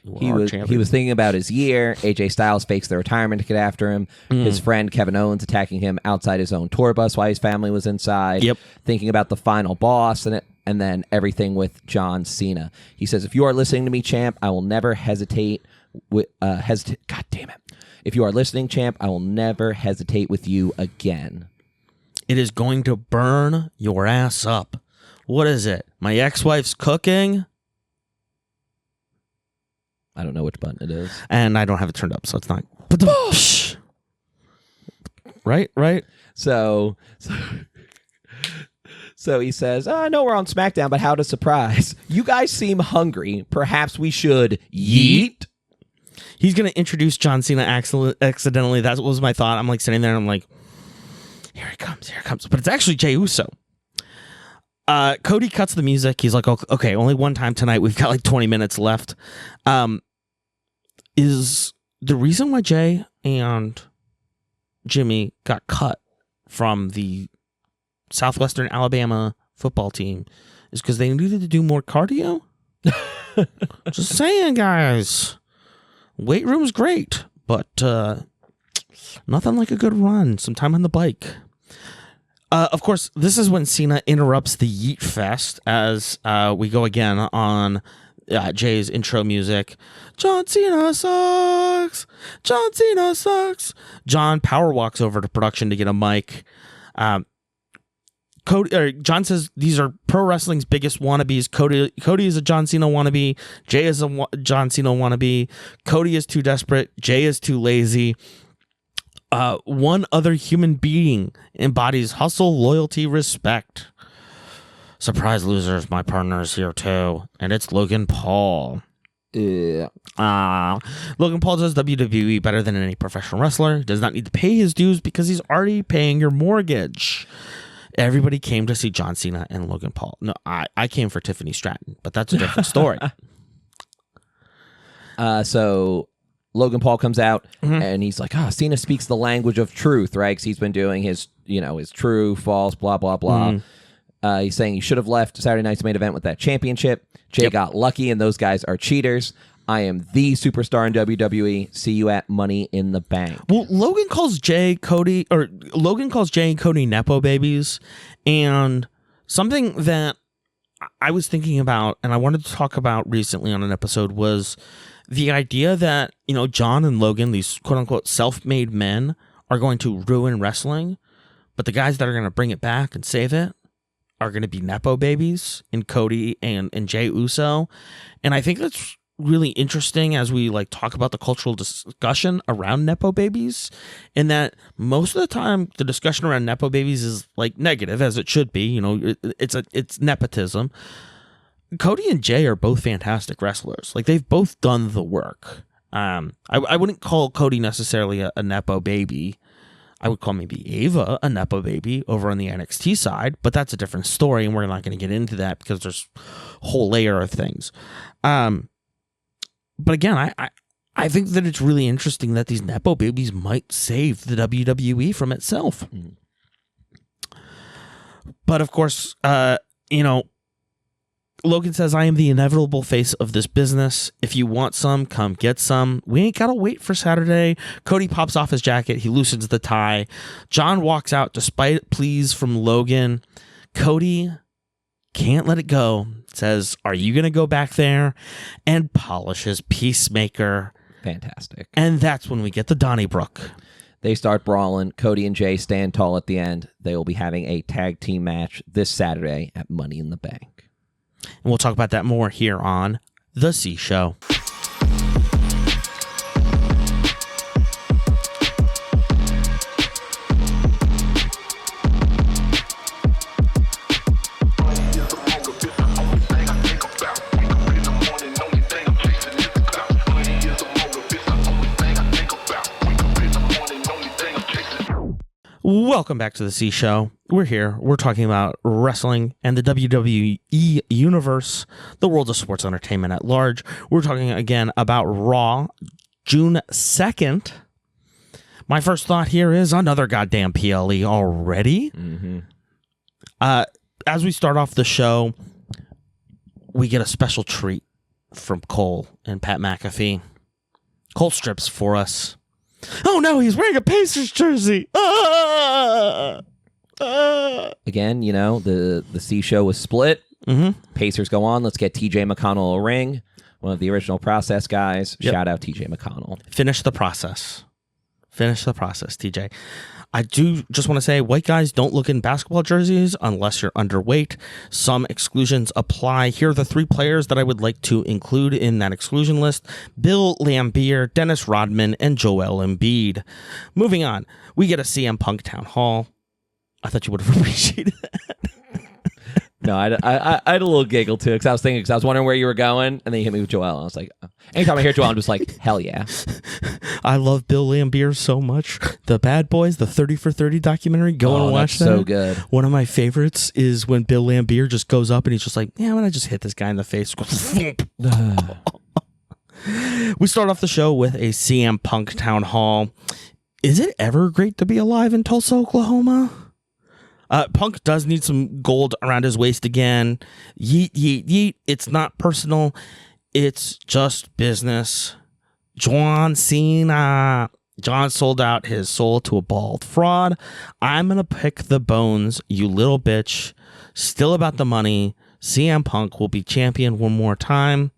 He was thinking about his year. AJ Styles fakes the retirement to get after him. His friend Kevin Owens attacking him outside his own tour bus while his family was inside. Yep. Thinking about the final boss and then everything with John Cena. He says, if you are listening to me, champ, I will never hesitate. God damn it. If you are listening, champ, I will never hesitate with you again. It is going to burn your ass up. What is it? My ex-wife's cooking? I don't know which button it is. And I don't have it turned up, so it's not. Right? So he says, I know we're on Smackdown, but how to surprise? You guys seem hungry. Perhaps we should yeet. He's going to introduce John Cena accidentally. That was my thought. I'm like sitting there and I'm like, here it comes. But it's actually Jey Uso. Cody cuts the music. He's like, okay, only one time tonight. We've got like 20 minutes left. Is the reason why Jay and Jimmy got cut from the Southwestern Alabama football team is because they needed to do more cardio? Just saying, guys. Weight room's great, but nothing like a good run. Some time on the bike. Of course, this is when Cena interrupts the Yeet Fest as we go again on Jay's intro music. John Cena sucks. John Cena sucks. John power walks over to production to get a mic. John says these are pro wrestling's biggest wannabes. Cody is a John Cena wannabe. Jay is a John Cena wannabe. Cody is too desperate. Jay is too lazy. One other human being embodies hustle, loyalty, respect. Surprise losers, my partner is here too, and it's Logan Paul. Logan Paul does WWE better than any professional wrestler. He does not need to pay his dues because he's already paying your mortgage. Everybody came to see John Cena and Logan Paul. No, I came for Tiffany Stratton, but that's a different story. So Logan Paul comes out and he's like, Cena speaks the language of truth, right? Because he's been doing his true, false, blah, blah, blah. He's saying he should have left Saturday night's main event with that championship. Jay got lucky, and those guys are cheaters. I am the superstar in WWE. See you at Money in the Bank. Well, Logan calls Jay and Cody Nepo babies, and something that I was thinking about and I wanted to talk about recently on an episode was the idea that, John and Logan, these quote-unquote self-made men, are going to ruin wrestling, but the guys that are going to bring it back and save it are going to be Nepo babies in Cody and Jey Uso. And I think that's really interesting as we talk about the cultural discussion around Nepo babies, in that most of the time the discussion around Nepo babies is negative, as it should be. It's nepotism. Cody and Jay are both fantastic wrestlers. They've both done the work. I wouldn't call Cody necessarily a Nepo baby. I would call maybe Ava a Nepo baby over on the NXT side, but that's a different story, and we're not going to get into that because there's a whole layer of things. But again, I think that it's really interesting that these Nepo babies might save the WWE from itself. But of course, Logan says, I am the inevitable face of this business. If you want some, come get some. We ain't got to wait for Saturday. Cody pops off his jacket. He loosens the tie. John walks out despite pleas from Logan. Cody can't let it go. Says, are you going to go back there and polish his Peacemaker? Fantastic. And that's when we get the Donnybrook. They start brawling. Cody and Jay stand tall at the end. They will be having a tag team match this Saturday at Money in the Bank. And we'll talk about that more here on The C Show. Welcome back to the C Show. We're here. We're talking about wrestling and the WWE universe, the world of sports entertainment at large. We're talking again about Raw, June 2nd. My first thought here is another goddamn PLE already. Mm-hmm. As we start off the show, we get a special treat from Cole and Pat McAfee. Cole strips for us. Oh no, he's wearing a Pacers jersey. Again, you know, the C Show was split. Mm-hmm. Pacers go on. Let's get TJ McConnell a ring. One of the original Process guys. Yep. Shout out TJ McConnell. Finish the process. Finish the process, TJ. I do just want to say, white guys don't look in basketball jerseys unless you're underweight. Some exclusions apply. Here are the 3 players that I would like to include in that exclusion list: Bill Laimbeer, Dennis Rodman, and Joel Embiid. Moving on, we get a CM Punk town hall. I thought you would have appreciated that. No, I had a little giggle too, because I was wondering where you were going, and then you hit me with Joel, and I was like, oh. Anytime I hear Joel, I'm just like, hell yeah. I love Bill Laimbeer so much. The Bad Boys, the 30 for 30 documentary, go and watch that. So good. One of my favorites is when Bill Laimbeer just goes up and he's just like, yeah, I'm going to just hit this guy in the face. We start off the show with a CM Punk town hall. Is it ever great to be alive in Tulsa, Oklahoma? Punk does need some gold around his waist again. Yeet, yeet, yeet. It's not personal. It's just business. John Cena. John sold out his soul to a bald fraud. I'm going to pick the bones, you little bitch. Still about the money. CM Punk will be champion one more time.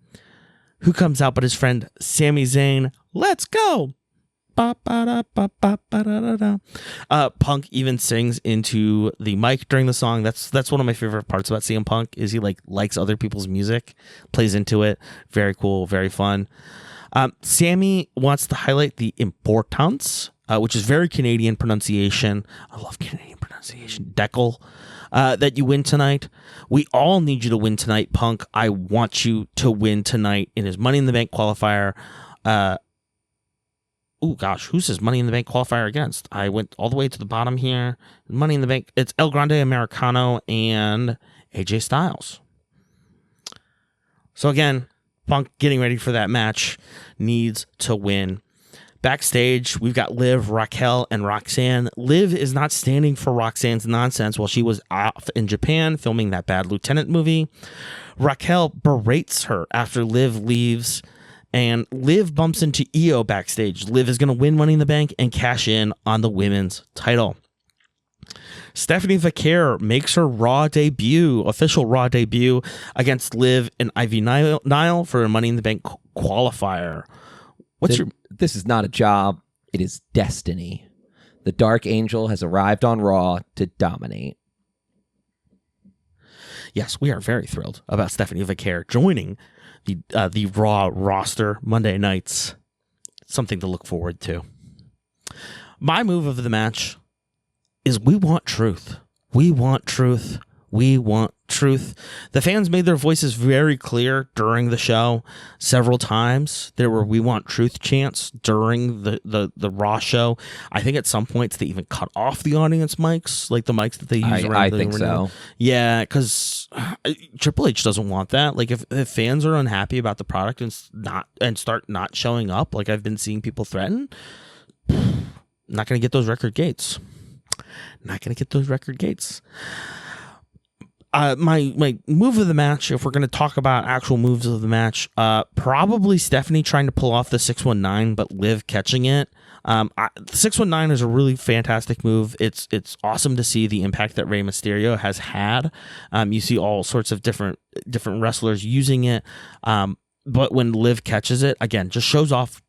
Who comes out but his friend Sami Zayn? Let's go. Punk even sings into the mic during the song. That's one of my favorite parts about CM Punk, is he likes other people's music, plays into it. Very cool, very fun. Sammy wants to highlight the importance, which is very Canadian pronunciation. I love Canadian pronunciation. Deckel. That you win tonight. We all need you to win tonight, Punk. I want you to win tonight in his Money in the Bank qualifier. Oh gosh, who's his Money in the Bank qualifier against? I went all the way to the bottom here. Money in the Bank, it's El Grande Americano and AJ Styles. So again, Punk getting ready for that match, needs to win. Backstage, we've got Liv, Raquel, and Roxanne. Liv is not standing for Roxanne's nonsense while she was off in Japan filming that Bad Lieutenant movie. Raquel berates her after Liv leaves, and Liv bumps into Io backstage. Liv is going to win Money in the Bank and cash in on the women's title. Stephanie Vaquer makes her official Raw debut against Liv and Ivy Nile for a Money in the Bank qualifier. This is not a job. It is destiny. The Dark Angel has arrived on Raw to dominate. Yes, we are very thrilled about Stephanie Vaquer joining the Raw roster Monday nights. Something to look forward to. My move of the match is we want truth. We want truth. We want truth. The fans made their voices very clear during the show several times. There were "We want truth" chants during the Raw show. I think at some points they even cut off the audience mics, like the mics that they use around the think arena. so. Yeah, because Triple H doesn't want that. Like if fans are unhappy about the product and start not showing up, like I've been seeing people threaten, not going to get those record gates. Not going to get those record gates. my move of the match, if we're going to talk about actual moves of the match, probably Stephanie trying to pull off the 619, but Liv catching it. The 619 is a really fantastic move. It's awesome to see the impact that Rey Mysterio has had. You see all sorts of different wrestlers using it. But when Liv catches it, again, just shows off.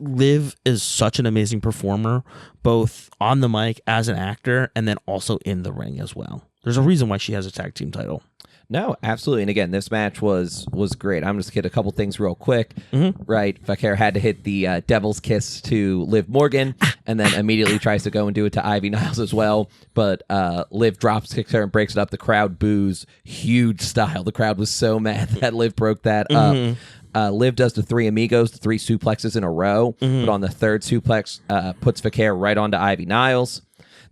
Liv is such an amazing performer, both on the mic as an actor and then also in the ring as well. There's a reason why she has a tag team title. No, absolutely. And again, this match was great. I'm just going to hit a couple things real quick. Right. Vaquer had to hit the Devil's Kiss to Liv Morgan and then immediately tries to go and do it to Ivy Niles as well. But Liv drops, kicks her, and breaks it up. The crowd boos huge style. The crowd was so mad that Liv broke that up. Liv does the three amigos, the three suplexes in a row. But on the third suplex, puts Vaquer right onto Ivy Niles.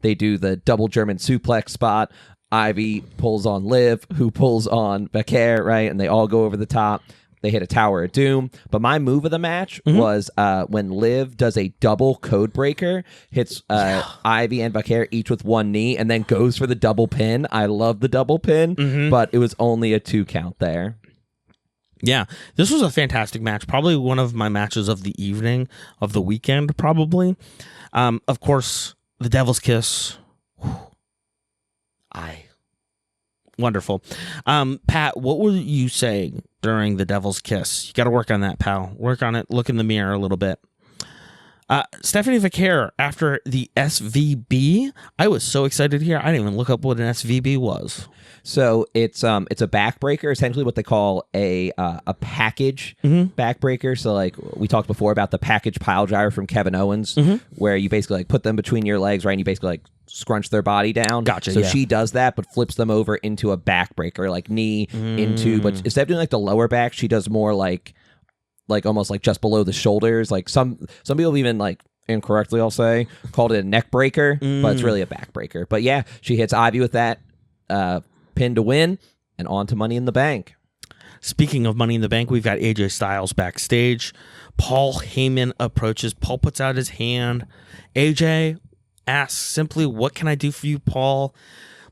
They do the double German suplex spot. Ivy pulls on Liv, who pulls on Vaquer, right? And they all go over the top. They hit a Tower of Doom. But my move of the match was when Liv does a double code breaker, hits Ivy and Vaquer each with one knee, and then goes for the double pin. I love the double pin, but it was only a 2 count there. Yeah, this was a fantastic match. Probably one of my matches of the evening, of the weekend, probably. Of course, the Devil's Kiss. Wonderful. Pat, what were you saying during the Devil's Kiss? You got to work on that, pal. Work on it. Look in the mirror a little bit. Stephanie Vaquer, after the SVB, I was so excited here. I didn't even look up what an SVB was. So it's a backbreaker, essentially what they call a package backbreaker. So like we talked before about the package pile driver from Kevin Owens, where you basically like put them between your legs, right? And you basically like scrunch their body down. Gotcha. So she does that, but flips them over into a backbreaker, like knee into. But instead of doing like the lower back, she does more like almost like just below the shoulders. Like some people even like incorrectly, I'll say, called it a neck breaker, but it's really a backbreaker. But yeah, she hits Ivy with that. Pin to win, and on to Money in the Bank. Speaking of Money in the Bank, we've got AJ Styles backstage. Paul Heyman approaches. Paul puts out his hand. AJ asks simply, "What can I do for you, Paul?"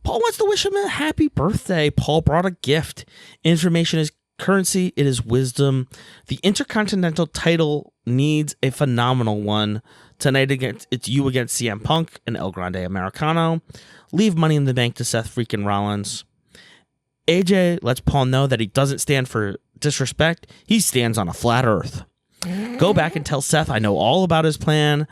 Paul wants to wish him a happy birthday. Paul brought a gift. Information is currency. It is wisdom. The Intercontinental title needs a phenomenal one. Tonight it's you against CM Punk and El Grande Americano. Leave Money in the Bank to Seth freaking Rollins. AJ lets Paul know that he doesn't stand for disrespect. He stands on a flat earth. Go back and tell Seth I know all about his plan.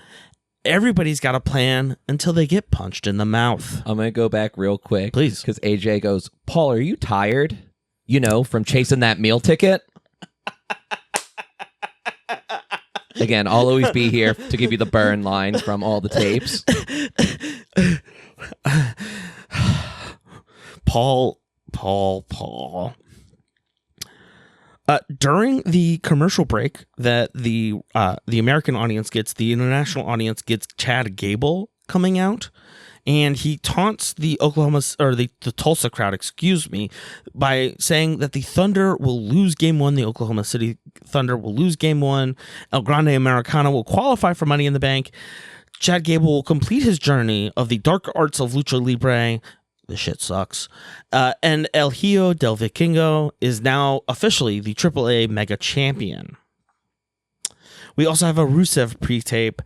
Everybody's got a plan until they get punched in the mouth. I'm going to go back real quick. Please. Because AJ goes, "Paul, are you tired? You know, from chasing that meal ticket?" Again, I'll always be here to give you the burn lines from all the tapes. Paul. During the commercial break that the American audience gets, the international audience gets Chad Gable coming out, and he taunts the the Tulsa crowd, by saying that the Thunder will lose Game 1. The Oklahoma City Thunder will lose Game 1. El Grande Americano will qualify for Money in the Bank. Chad Gable will complete his journey of the dark arts of Lucha Libre. This shit sucks. And El Hijo del Vikingo is now officially the AAA Mega Champion. We also have a Rusev pre-tape.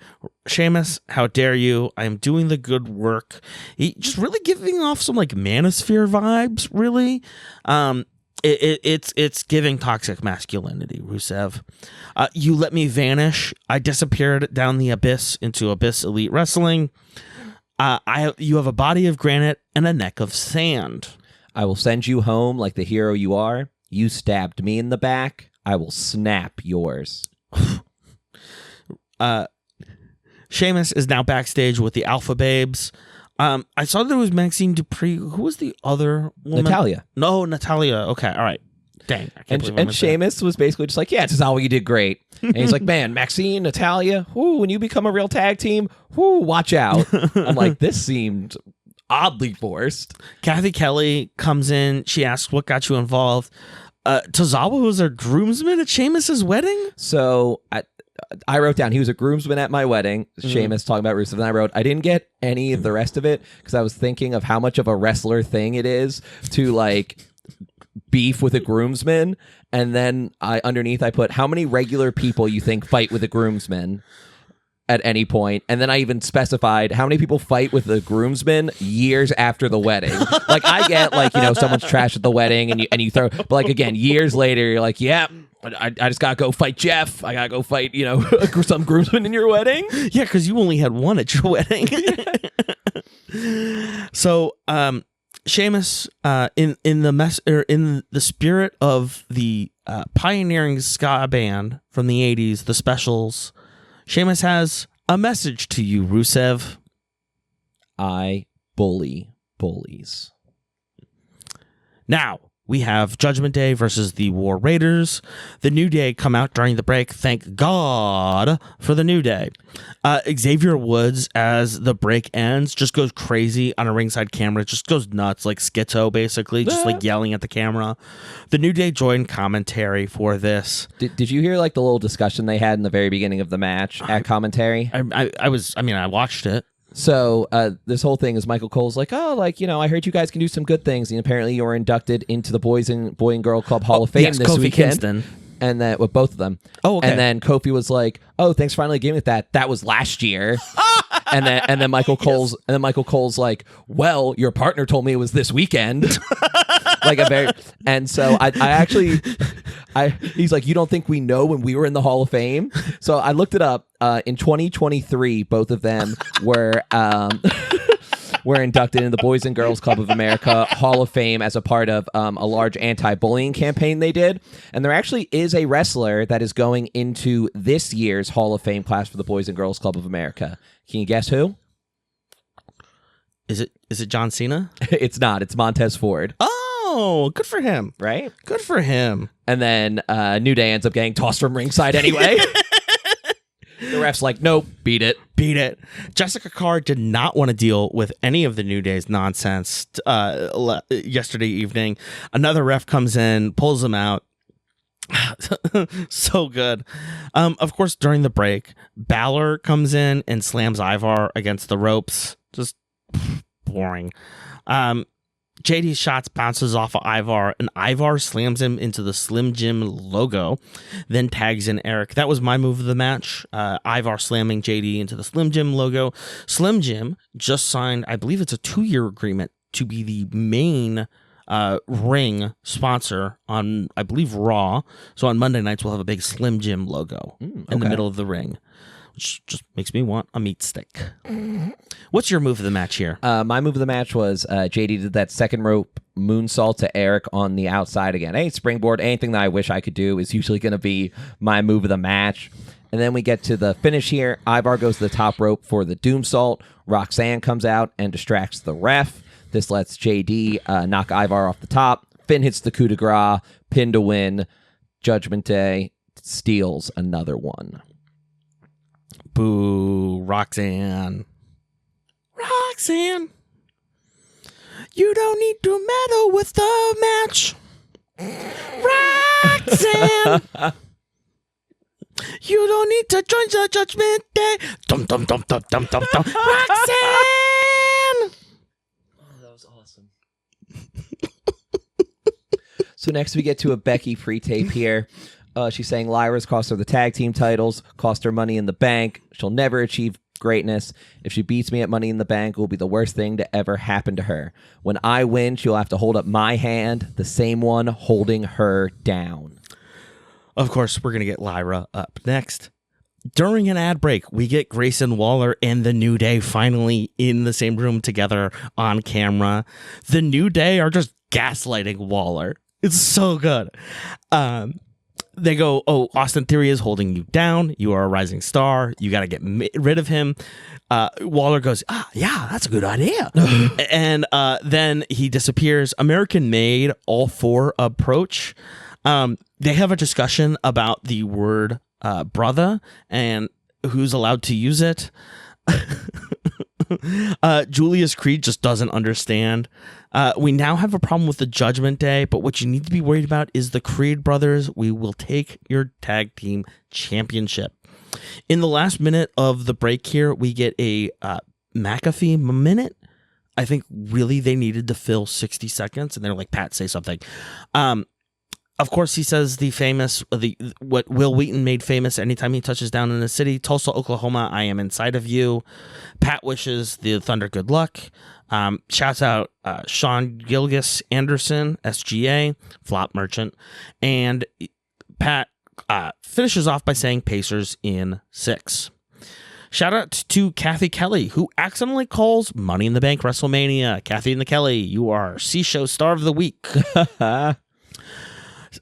Sheamus, how dare you? I am doing the good work. He just really giving off some like manosphere vibes, really. It's giving toxic masculinity, Rusev. You let me vanish. I disappeared down the abyss into Abyss Elite Wrestling. You have a body of granite and a neck of sand. I will send you home like the hero you are. You stabbed me in the back. I will snap yours. Sheamus is now backstage with the Alpha Babes. I saw there was Maxine Dupree. Who was the other woman? Natalia. No, Natalia. Okay, all right. Dang. And Sheamus was basically just like, "Yeah, Tozawa, you did great." And he's like, "Man, Maxine, Natalia, when you become a real tag team, watch out." I'm like, this seemed oddly forced. Kathy Kelly comes in. She asks, "What got you involved?" Tozawa was a groomsman at Sheamus's wedding? So I wrote down he was a groomsman at my wedding. Sheamus talking about Rusev, and I wrote I didn't get any of the rest of it because I was thinking of how much of a wrestler thing it is to like beef with a groomsman, and then underneath I put how many regular people you think fight with a groomsman at any point, and then I even specified how many people fight with the groomsman years after the wedding. Like I get like, you know, someone's trash at the wedding and you throw, but like again years later you're like, yeah, I just gotta go fight Jeff. I gotta go fight, you know, some groomsman in your wedding. Yeah, because you only had one at your wedding. So Sheamus, in the spirit of the pioneering ska band from the 80s, the Specials, Sheamus has a message to you, Rusev. I bully bullies. Now, we have Judgment Day versus the War Raiders. The New Day come out during the break. Thank God for the New Day. Xavier Woods, as the break ends, just goes crazy on a ringside camera. Just goes nuts, like schizo, basically, just like yelling at the camera. The New Day joined commentary for this. Did you hear like the little discussion they had in the very beginning of the match at commentary? I watched it. So this whole thing is Michael Cole's like, oh, like, you know, I heard you guys can do some good things, and apparently you were inducted into the Boy and Girl Club Hall of Fame this Kofi weekend. Kingston. And that with both of them. Oh, okay. And then Kofi was like, "Oh, thanks for finally giving it that. That was last year." and then Michael Cole's like, "Well, your partner told me it was this weekend." And so I actually he's like, "You don't think we know when we were in the Hall of Fame?" So I looked it up. In 2023, both of them were were inducted in the Boys and Girls Club of America Hall of Fame as a part of a large anti-bullying campaign they did. And there actually is a wrestler that is going into this year's Hall of Fame class for the Boys and Girls Club of America. Can you guess who? Is it John Cena? It's not. It's Montez Ford. Oh, good for him. Right? Good for him. And then New Day ends up getting tossed from ringside anyway. The ref's like, nope, beat it. Jessica Carr did not want to deal with any of the New Day's nonsense yesterday evening. Another ref comes in, pulls him out. So good. Of course, during the break, Balor comes in and slams Ivar against the ropes. Just boring. JD's shots bounces off of Ivar, and Ivar slams him into the Slim Jim logo, then tags in Eric. That was my move of the match. Ivar slamming JD into the Slim Jim logo. Slim Jim just signed, I believe it's a 2-year agreement to be the main ring sponsor on, I believe, Raw. So on Monday nights, we'll have a big Slim Jim logo in the middle of the ring, which just makes me want a meat stick. What's your move of the match here? My move of the match was JD did that second rope moonsault to Eric on the outside again. Hey, springboard, anything that I wish I could do is usually going to be my move of the match. And then we get to the finish here. Ivar goes to the top rope for the doomsault. Roxanne comes out and distracts the ref. This lets JD knock Ivar off the top. Finn hits the coup de grace. Pin to win. Judgment Day steals another one. Boo, Roxanne. Roxanne. You don't need to meddle with the match. Roxanne. You don't need to join the Judgment Day. Dum dum dum dum dum dum dum. Roxanne. Oh, that was awesome. So next we get to a Becky pre-tape here. She's saying Lyra's cost her the tag team titles, cost her Money in the Bank. She'll never achieve greatness. If she beats me at Money in the Bank, it will be the worst thing to ever happen to her. When I win, she'll have to hold up my hand, the same one holding her down. Of course, we're going to get Lyra up next. During an ad break, we get Grayson Waller and the New Day finally in the same room together on camera. The New Day are just gaslighting Waller. It's so good. They go, oh, Austin Theory is holding you down. You are a rising star. You got to get rid of him. Waller goes, yeah, that's a good idea. And then he disappears. American Made, all four approach. They have a discussion about the word brother and who's allowed to use it. Julius Creed just doesn't understand. We now have a problem with the Judgment Day, but what you need to be worried about is the Creed brothers. We will take your tag team championship. In the last minute of the break here, we get a McAfee minute. I think really they needed to fill 60 seconds, and they're like, Pat, say something. Of course, he says what Will Wheaton made famous anytime he touches down in the city. Tulsa, Oklahoma, I am inside of you. Pat wishes the Thunder good luck. Shouts out Sean Gilgis Anderson, SGA, flop merchant. And Pat finishes off by saying Pacers in 6. Shout out to Kathy Kelly, who accidentally calls Money in the Bank WrestleMania. Kathy and the Kelly, you are C-Show Star of the Week.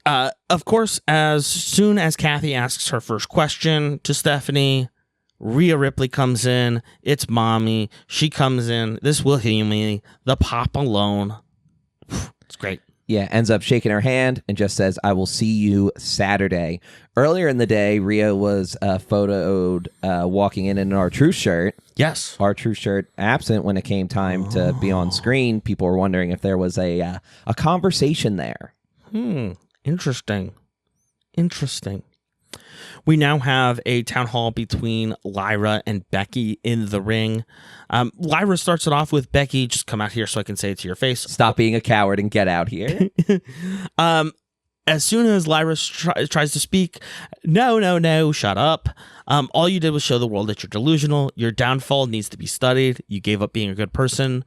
Of course, as soon as Kathy asks her first question to Stephanie, Rhea Ripley comes in. It's mommy. She comes in. This will heal me. The pop alone. It's great. Yeah, ends up shaking her hand and just says, I will see you Saturday. Earlier in the day, Rhea was photoed walking in our Truth shirt. Yes. Our Truth shirt absent when it came time to be on screen. People were wondering if there was a conversation there. Interesting. We now have a town hall between Lyra and Becky in the ring. Lyra starts it off with, Becky, just come out here so I can say it to your face. Stop being a coward and get out here. As soon as Lyra tries to speak, no, shut up. All you did was show the world that you're delusional. Your downfall needs to be studied. You gave up being a good person.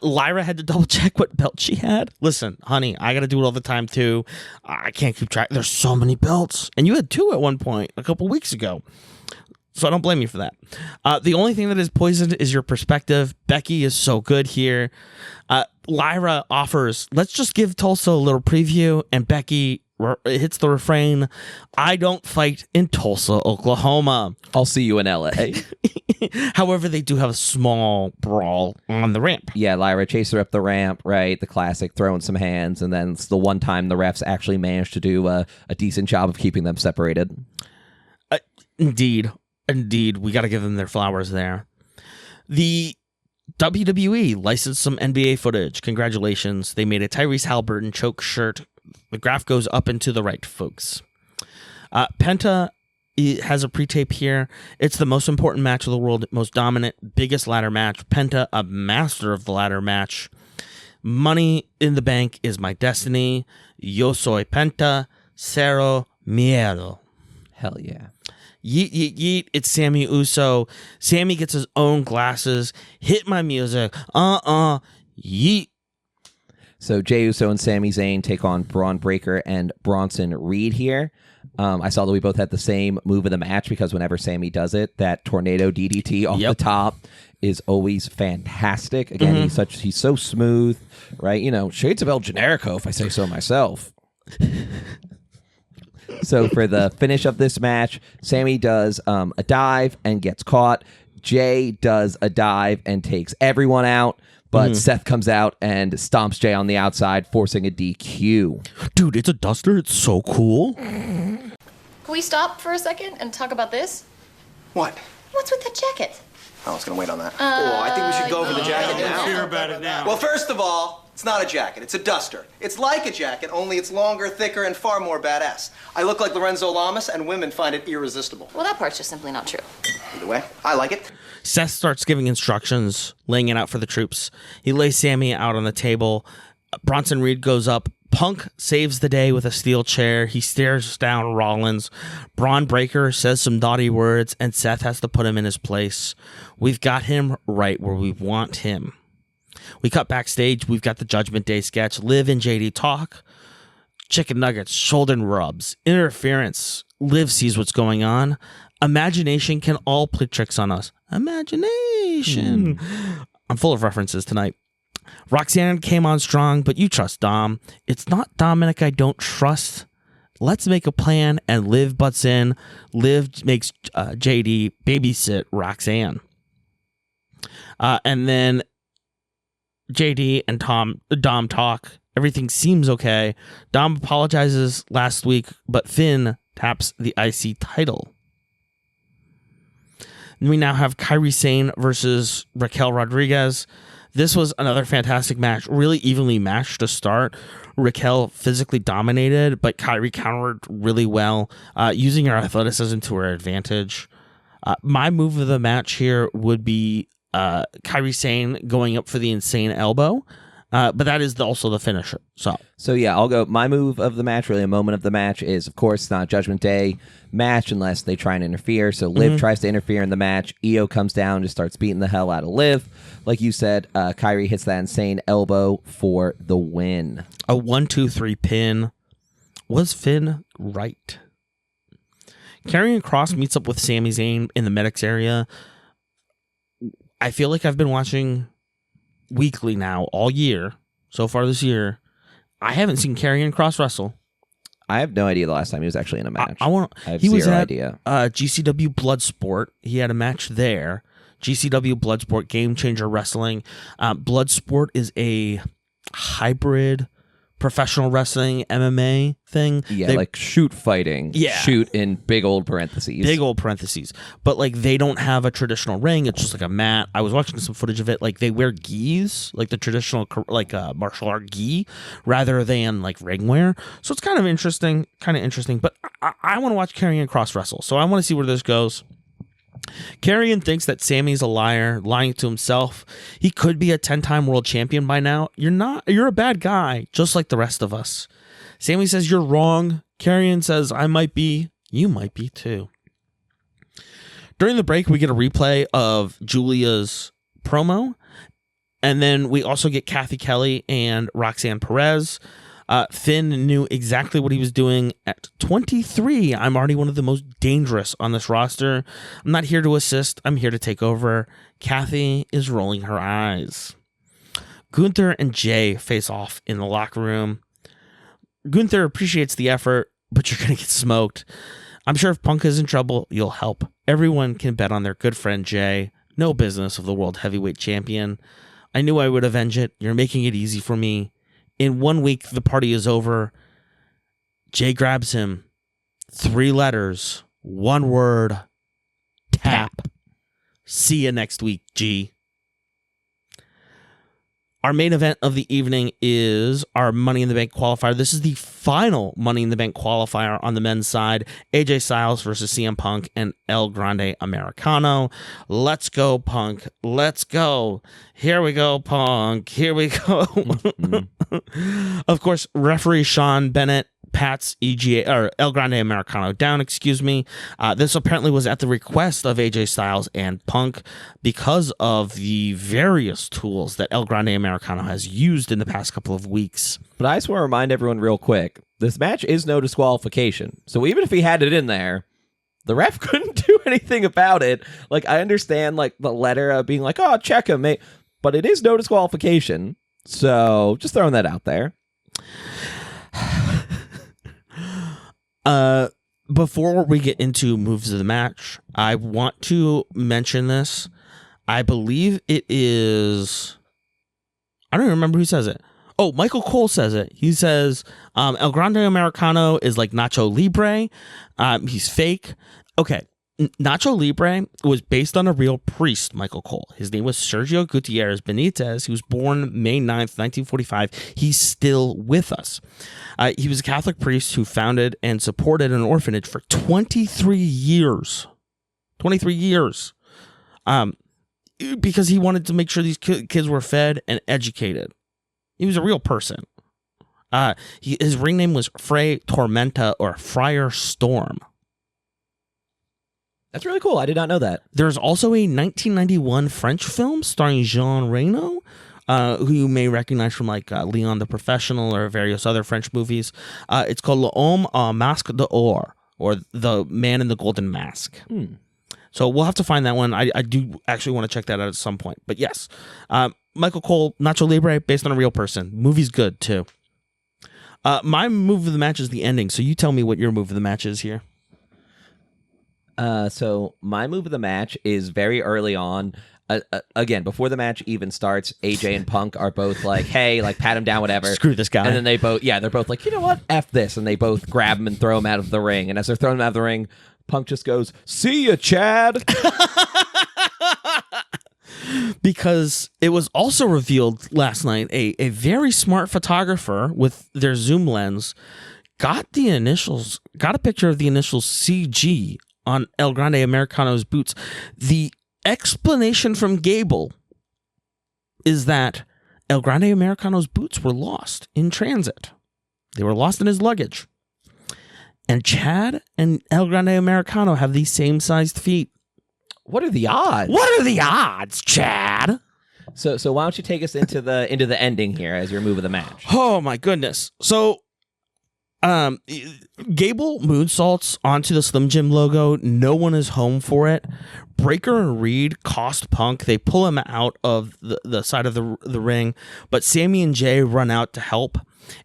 Lyra had to double check what belt she had. Listen, honey, I got to do it all the time too. I can't keep track. There's so many belts. And you had 2 at one point a couple weeks ago. So I don't blame you for that. The only thing that is poisoned is your perspective. Becky is so good here. Lyra offers, let's just give Tulsa a little preview. And Becky hits the refrain, I don't fight in Tulsa, Oklahoma. I'll see you in LA. However, they do have a small brawl on the ramp. Yeah, Lyra chased her up the ramp, right? The classic throwing some hands, and then it's the one time the refs actually managed to do a decent job of keeping them separated. Indeed. We got to give them their flowers there. The WWE licensed some NBA footage. Congratulations. They made a Tyrese Halliburton choke shirt. The graph goes up and to the right, folks. Penta has a pre-tape here. It's the most important match of the world, most dominant, biggest ladder match. Penta, a master of the ladder match. Money in the Bank is my destiny. Yo soy Penta, cero miedo. Hell yeah. Yeet, yeet, yeet. It's Sammy Uso. Sammy gets his own glasses. Hit my music. Yeet. So Jey Uso and Sami Zayn take on Braun Breaker and Bronson Reed here. I saw that we both had the same move of the match because whenever Sammy does it, that tornado DDT off the top is always fantastic. Again, he's so smooth, right? You know, shades of El Generico, if I say so myself. So for the finish of this match, Sammy does a dive and gets caught. Jey does a dive and takes everyone out. But Seth comes out and stomps Jey on the outside, forcing a DQ. Dude, it's a duster. It's so cool. Can we stop for a second and talk about this? What? What's with that jacket? I was going to wait on that. I think we should go over the jacket now. Hear about it now. Well, first of all, it's not a jacket. It's a duster. It's like a jacket, only it's longer, thicker, and far more badass. I look like Lorenzo Lamas, and women find it irresistible. Well, that part's just simply not true. Either way, I like it. Seth starts giving instructions, laying it out for the troops. He lays Sammy out on the table. Bronson Reed goes up. Punk saves the day with a steel chair. He stares down Rollins. Braun Breaker says some naughty words, and Seth has to put him in his place. We've got him right where we want him. We cut backstage. We've got the Judgment Day sketch. Liv and JD talk. Chicken nuggets, shoulder rubs, interference. Liv sees what's going on. Imagination can all play tricks on us. Imagination. I'm full of references tonight. Roxanne came on strong, but you trust Dom. It's not Dominic I don't trust. Let's make a plan, and Liv butts in. Liv makes JD babysit Roxanne. And then JD and Dom talk. Everything seems okay. Dom apologizes last week, but Finn taps the IC title. We now have Kairi Sane versus Raquel Rodriguez. This was another fantastic match, really evenly matched to start. Raquel physically dominated, but Kairi countered really well, using her athleticism to her advantage. My move of the match here would be Kairi Sane going up for the insane elbow, but that is also the finisher. So yeah, I'll go. My move of the match, really a moment of the match, is of course not Judgment Day match unless they try and interfere. So Liv tries to interfere in the match. Io comes down, just starts beating the hell out of Liv. Like you said, Kairi hits that insane elbow for the win. A 1-2-3 pin. Was Finn right? Karrion Kross meets up with Sami Zayn in the medics area. I feel like I've been watching weekly now all year. So far this year, I haven't seen Karrion Kross wrestle. I have no idea the last time he was actually in a match. I have he zero was at, idea. GCW Bloodsport. He had a match there. GCW Bloodsport, Game Changer Wrestling. Bloodsport is a hybrid professional wrestling MMA thing. Yeah, like shoot fighting. Yeah. Shoot in big old parentheses. Big old parentheses. But like they don't have a traditional ring. It's just like a mat. I was watching some footage of it. Like they wear gis, like the traditional like martial art gi, rather than like ring wear. So it's kind of interesting. But I want to watch Karrion Kross wrestle. So I want to see where this goes. Karrion thinks that Sammy's a liar, lying to himself. He could be a 10-time world champion by now. You're not. You're a bad guy, just like the rest of us. Sammy says you're wrong. Karrion says I might be. You might be too. During the break, we get a replay of Julia's promo, and then we also get Kathy Kelly and Roxanne Perez. Finn knew exactly what he was doing. At 23, I'm already one of the most dangerous on this roster. I'm not here to assist. I'm here to take over. Kathy is rolling her eyes. Gunther and Jay face off in the locker room. Gunther appreciates the effort, but you're going to get smoked. I'm sure if Punk is in trouble, you'll help. Everyone can bet on their good friend Jay. No business of the World Heavyweight Champion. I knew I would avenge it. You're making it easy for me. In 1 week, the party is over. Jay grabs him. 3 letters. 1 word. Tap. See you next week, G. Our main event of the evening is our Money in the Bank qualifier. This is the final Money in the Bank qualifier on the men's side. AJ Styles versus CM Punk and El Grande Americano. Let's go, Punk. Let's go. Here we go, Punk. Here we go. Of course, referee Sean Bennett pats El Grande Americano down, This apparently was at the request of AJ Styles and Punk because of the various tools that El Grande Americano has used in the past couple of weeks. But I just want to remind everyone real quick, this match is no disqualification. So even if he had it in there, the ref couldn't do anything about it. Like, I understand like the letter being like, oh, check him, mate. But it is no disqualification. So just throwing that out there. Before we get into moves of the match, I want to mention this. I believe it is... I don't even remember who says it. Oh, Michael Cole says it. He says, El Grande Americano is like Nacho Libre. He's fake. Okay. Nacho Libre was based on a real priest, Michael Cole. His name was Sergio Gutierrez Benitez. He was born May 9th, 1945. He's still with us. He was a Catholic priest who founded and supported an orphanage for 23 years. 23 years. Because he wanted to make sure these kids were fed and educated. He was a real person. His ring name was Fray Tormenta or Friar Storm. That's really cool. I did not know that. There's also a 1991 French film starring Jean Reno, who you may recognize from like Leon the Professional or various other French movies. It's called L'Homme au Masque d'Or, or The Man in the Golden Mask. So we'll have to find that one. I do actually want to check that out at some point. But yes, Michael Cole, Nacho Libre, based on a real person. Movie's good too. My move of the match is the ending. So you tell me what your move of the match is here. So my move of the match is very early on. Again, before the match even starts, AJ and Punk are both like, hey, like pat him down, whatever. Screw this guy. And then they're both like, you know what? F this. And they both grab him and throw him out of the ring. And as they're throwing him out of the ring, Punk just goes, see ya, Chad. because it was also revealed last night a very smart photographer with their zoom lens got a picture of the initials CG on El Grande Americano's boots. The explanation from Gable is that El Grande Americano's boots were lost in transit. They were lost in his luggage. And Chad and El Grande Americano have these same sized feet. What are the odds? What are the odds, Chad? So why don't you take us into the ending here as your move of the match? Oh my goodness. So Gable moonsaults onto the Slim Jim logo. No one is home for it. Breaker and Reed cost Punk. They pull him out of the side of the ring, but Sammy and Jay run out to help.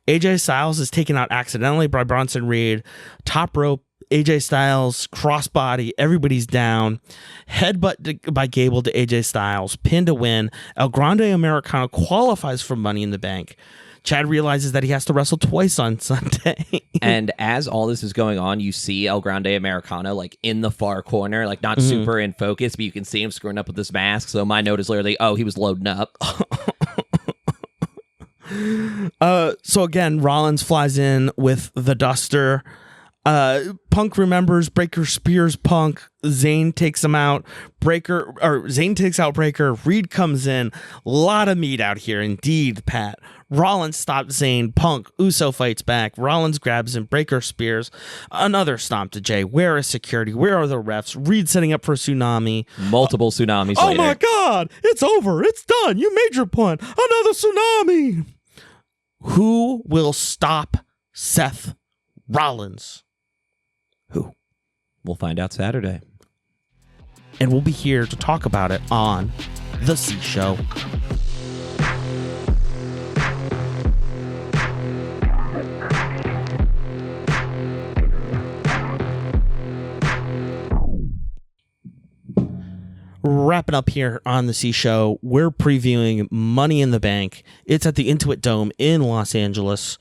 AJ Styles is taken out accidentally by Bronson Reed. Top rope, AJ Styles, crossbody, everybody's down. Headbutt by Gable to AJ Styles, pin to win. El Grande Americano qualifies for Money in the Bank. Chad realizes that he has to wrestle twice on Sunday. And as all this is going on, you see El Grande Americano like in the far corner, like not super in focus, but you can see him screwing up with this mask. So my note is literally, he was loading up. So again, Rollins flies in with the duster. Punk remembers. Breaker spears Punk. Zayn takes him out. Zayn takes out Breaker. Reed comes in. A lot of meat out here, indeed, Pat. Rollins stops Zayn. Punk. Uso fights back. Rollins grabs him. Breaker spears. Another stomp to Jay. Where is security? Where are the refs? Reed setting up for a tsunami. Multiple tsunamis Oh later. my God! It's over. It's done. You made your point. Another tsunami. Who will stop Seth Rollins? Who? We'll find out Saturday. And we'll be here to talk about it on The C Show. Wrapping up here on The C Show, we're previewing Money in the Bank. It's at the Intuit Dome in Los Angeles.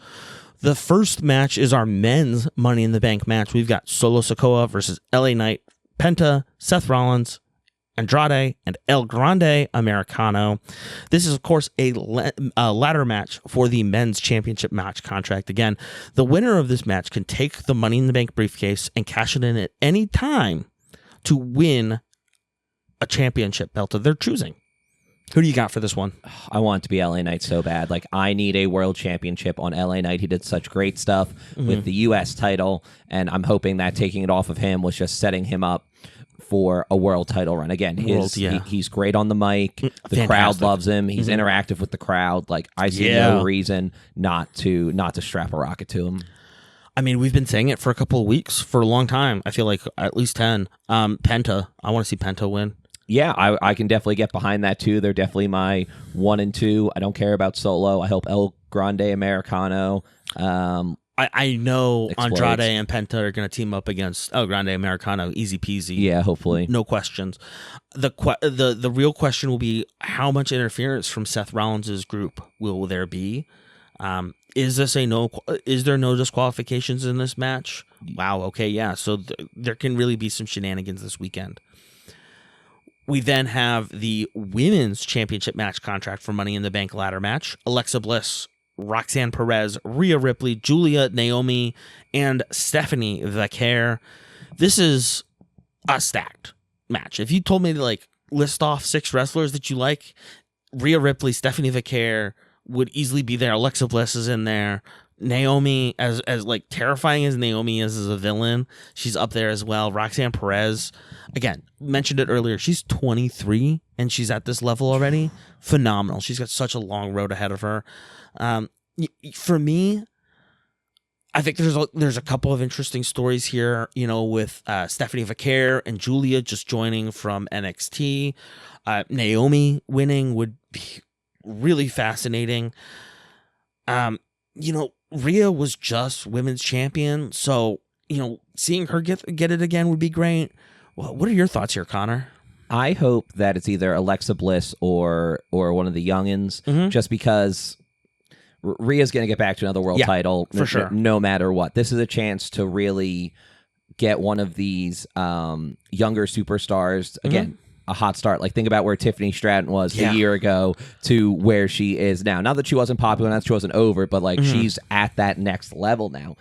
The first match is our men's Money in the Bank match. We've got Solo Sikoa versus LA Knight, Penta, Seth Rollins, Andrade, and El Grande Americano. This is, of course, a ladder match for the men's championship match contract. Again, the winner of this match can take the Money in the Bank briefcase and cash it in at any time to win a championship belt of their choosing. Who do you got for this one? I want it to be LA Knight so bad. Like, I need a world championship on LA Knight. He did such great stuff with the U.S. title, and I'm hoping that taking it off of him was just setting him up for a world title run. Again, he's great on the mic. The Fantastic. crowd loves him. He's interactive with the crowd. Like, I see no reason not to strap a rocket to him. I mean, we've been saying it for a couple of weeks, for a long time. I feel like at least 10. Penta. I want to see Penta win. Yeah, I can definitely get behind that too. They're definitely my 1 and 2. I don't care about Solo. I hope El Grande Americano. I know explodes. Andrade and Penta are going to team up against El Grande Americano. Easy peasy. Yeah, hopefully. No questions. The real question will be how much interference from Seth Rollins' group will there be? Is there no disqualifications in this match? Wow. Okay. Yeah. So there can really be some shenanigans this weekend. We then have the women's championship match contract for Money in the Bank ladder match. Alexa Bliss, Roxanne Perez, Rhea Ripley, Julia, Naomi, and Stephanie Vaquer. This is a stacked match. If you told me to list off 6 wrestlers that you like, Rhea Ripley, Stephanie Vaquer would easily be there. Alexa Bliss is in there. Naomi, as terrifying as Naomi is as a villain, she's up there as well. Roxanne Perez, again, mentioned it earlier, she's 23 and she's at this level already. Phenomenal. She's got such a long road ahead of her. For me, I think there's a couple of interesting stories here, with Stephanie Vaquer and Julia just joining from NXT. Naomi winning would be really fascinating. Rhea was just women's champion, so seeing her get it again would be great. Well, what are your thoughts here, Connor? I hope that it's either Alexa Bliss or one of the youngins, just because Rhea's going to get back to another world title for sure, no matter what. This is a chance to really get one of these younger superstars again. a hot start. Like, think about where Tiffany Stratton was Yeah. a year ago to where she is now. Not that she wasn't popular, not that she wasn't over, but like she's at that next level now.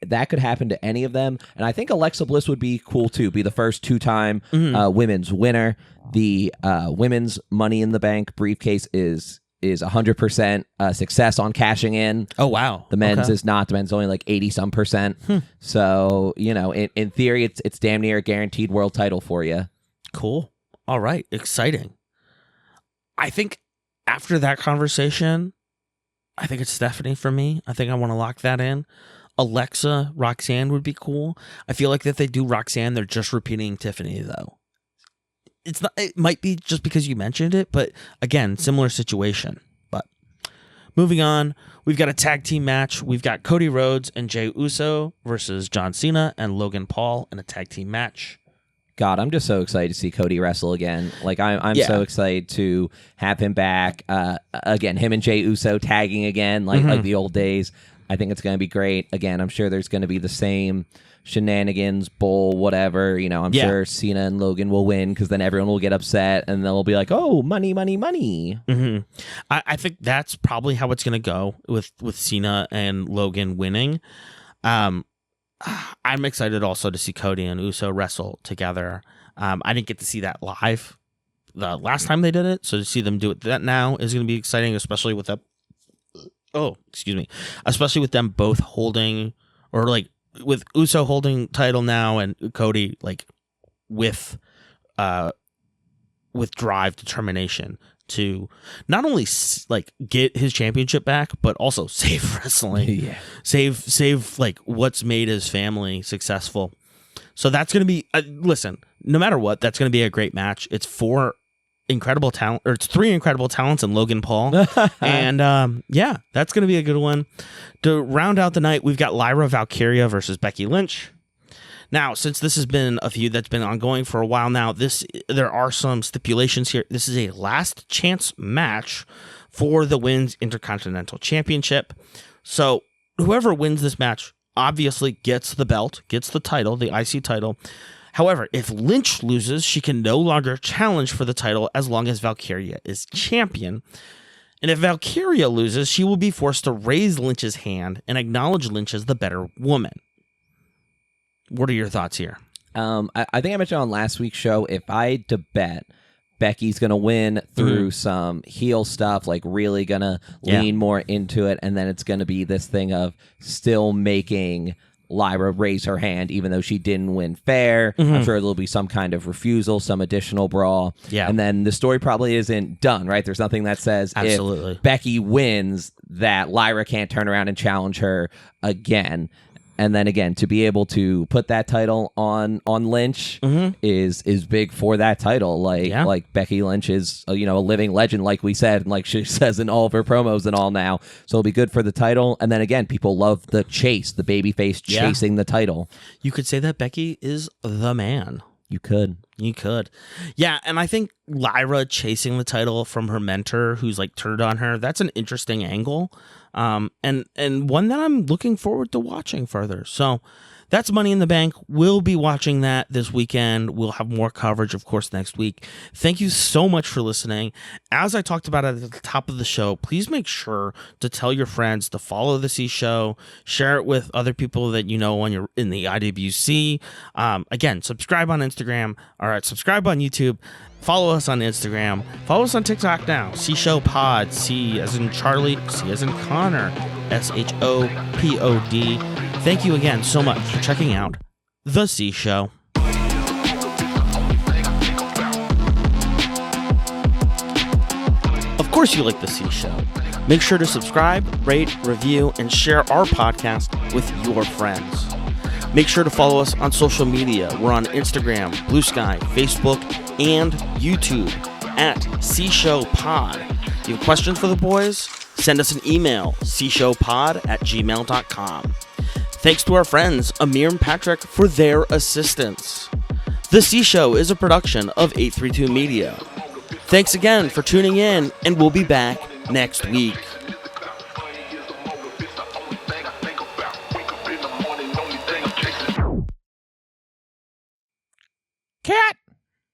That could happen to any of them. And I think Alexa Bliss would be cool too. Be the first 2-time women's winner. The women's Money in the Bank briefcase is 100% success on cashing in. Oh, wow. The men's Okay. is not. The men's only like 80-some%. So, you know, in theory, it's damn near a guaranteed world title for you. Cool. All right. Exciting. I think after that conversation, I think it's Stephanie for me. I think I want to lock that in. Alexa, Roxanne would be cool. I feel like if they do Roxanne, they're just repeating Tiffany, though. It's not. It might be just because you mentioned it, but again, similar situation. But moving on, we've got a tag team match. We've got Cody Rhodes and Jey Uso versus John Cena and Logan Paul in a tag team match. God, I'm just so excited to see Cody wrestle again. Like, I'm Yeah. so excited to have him back. Again, him and Jey Uso tagging again, like the old days. I think it's going to be great. Again, I'm sure there's going to be the same shenanigans, bull, whatever. You know, I'm sure Cena and Logan will win because then everyone will get upset and they'll be like, "Oh, money, money, money." Mm-hmm. I think that's probably how it's going to go with Cena and Logan winning. I'm excited also to see Cody and Uso wrestle together. I didn't get to see that live the last time they did it, so to see them do it that now is going to be exciting, especially with especially with them both holding, or like with Uso holding title now and Cody like with drive, determination to not only like get his championship back, but also save wrestling, save like what's made his family successful. So that's gonna be listen. No matter what, that's gonna be a great match. It's it's 3 incredible talents in Logan Paul, and that's gonna be a good one. To round out the night, we've got Lyra Valkyria versus Becky Lynch. Now, since this has been a feud that's been ongoing for a while now, there are some stipulations here. This is a last chance match for the Women's Intercontinental Championship. So whoever wins this match obviously gets the belt, gets the title, the IC title. However, if Lynch loses, she can no longer challenge for the title as long as Valkyria is champion. And if Valkyria loses, she will be forced to raise Lynch's hand and acknowledge Lynch as the better woman. What are your thoughts here? I think I mentioned on last week's show, if I had to bet, Becky's going to win through some heel stuff, like really going to lean more into it, and then it's going to be this thing of still making Lyra raise her hand even though she didn't win fair. I'm sure there'll be some kind of refusal, some additional brawl. Yeah. And then the story probably isn't done, right? There's nothing that says if Becky wins that Lyra can't turn around and challenge her again. And then again, to be able to put that title on Lynch is big for that title. Like Becky Lynch is a living legend, like we said, and like she says in all of her promos and all now. So it'll be good for the title. And then again, people love the chase, the babyface chasing the title. You could say that Becky is the man. You could. Yeah, and I think Lyra chasing the title from her mentor who's like turned on her, that's an interesting angle. And one that I'm looking forward to watching further. So that's Money in the Bank. We'll be watching that this weekend. We'll have more coverage, of course, next week. Thank you so much for listening. As I talked about at the top of the show, please make sure to tell your friends to follow the C Show, share it with other people that you know when you're in the IWC. Again, subscribe on Instagram. All right, subscribe on YouTube. Follow us on Instagram. Follow us on TikTok now. C Show Pod. C as in Charlie. C as in Connor. SHOPOD. Thank you again so much for checking out The C Show. Of course you like The C Show. Make sure to subscribe, rate, review, and share our podcast with your friends. Make sure to follow us on social media. We're on Instagram, Blue Sky, Facebook, and YouTube at C Show Pod. You have questions for the boys? Send us an email, cshowpod@gmail.com. Thanks to our friends, Amir and Patrick, for their assistance. The C Show is a production of 832 Media. Thanks again for tuning in, and we'll be back next week.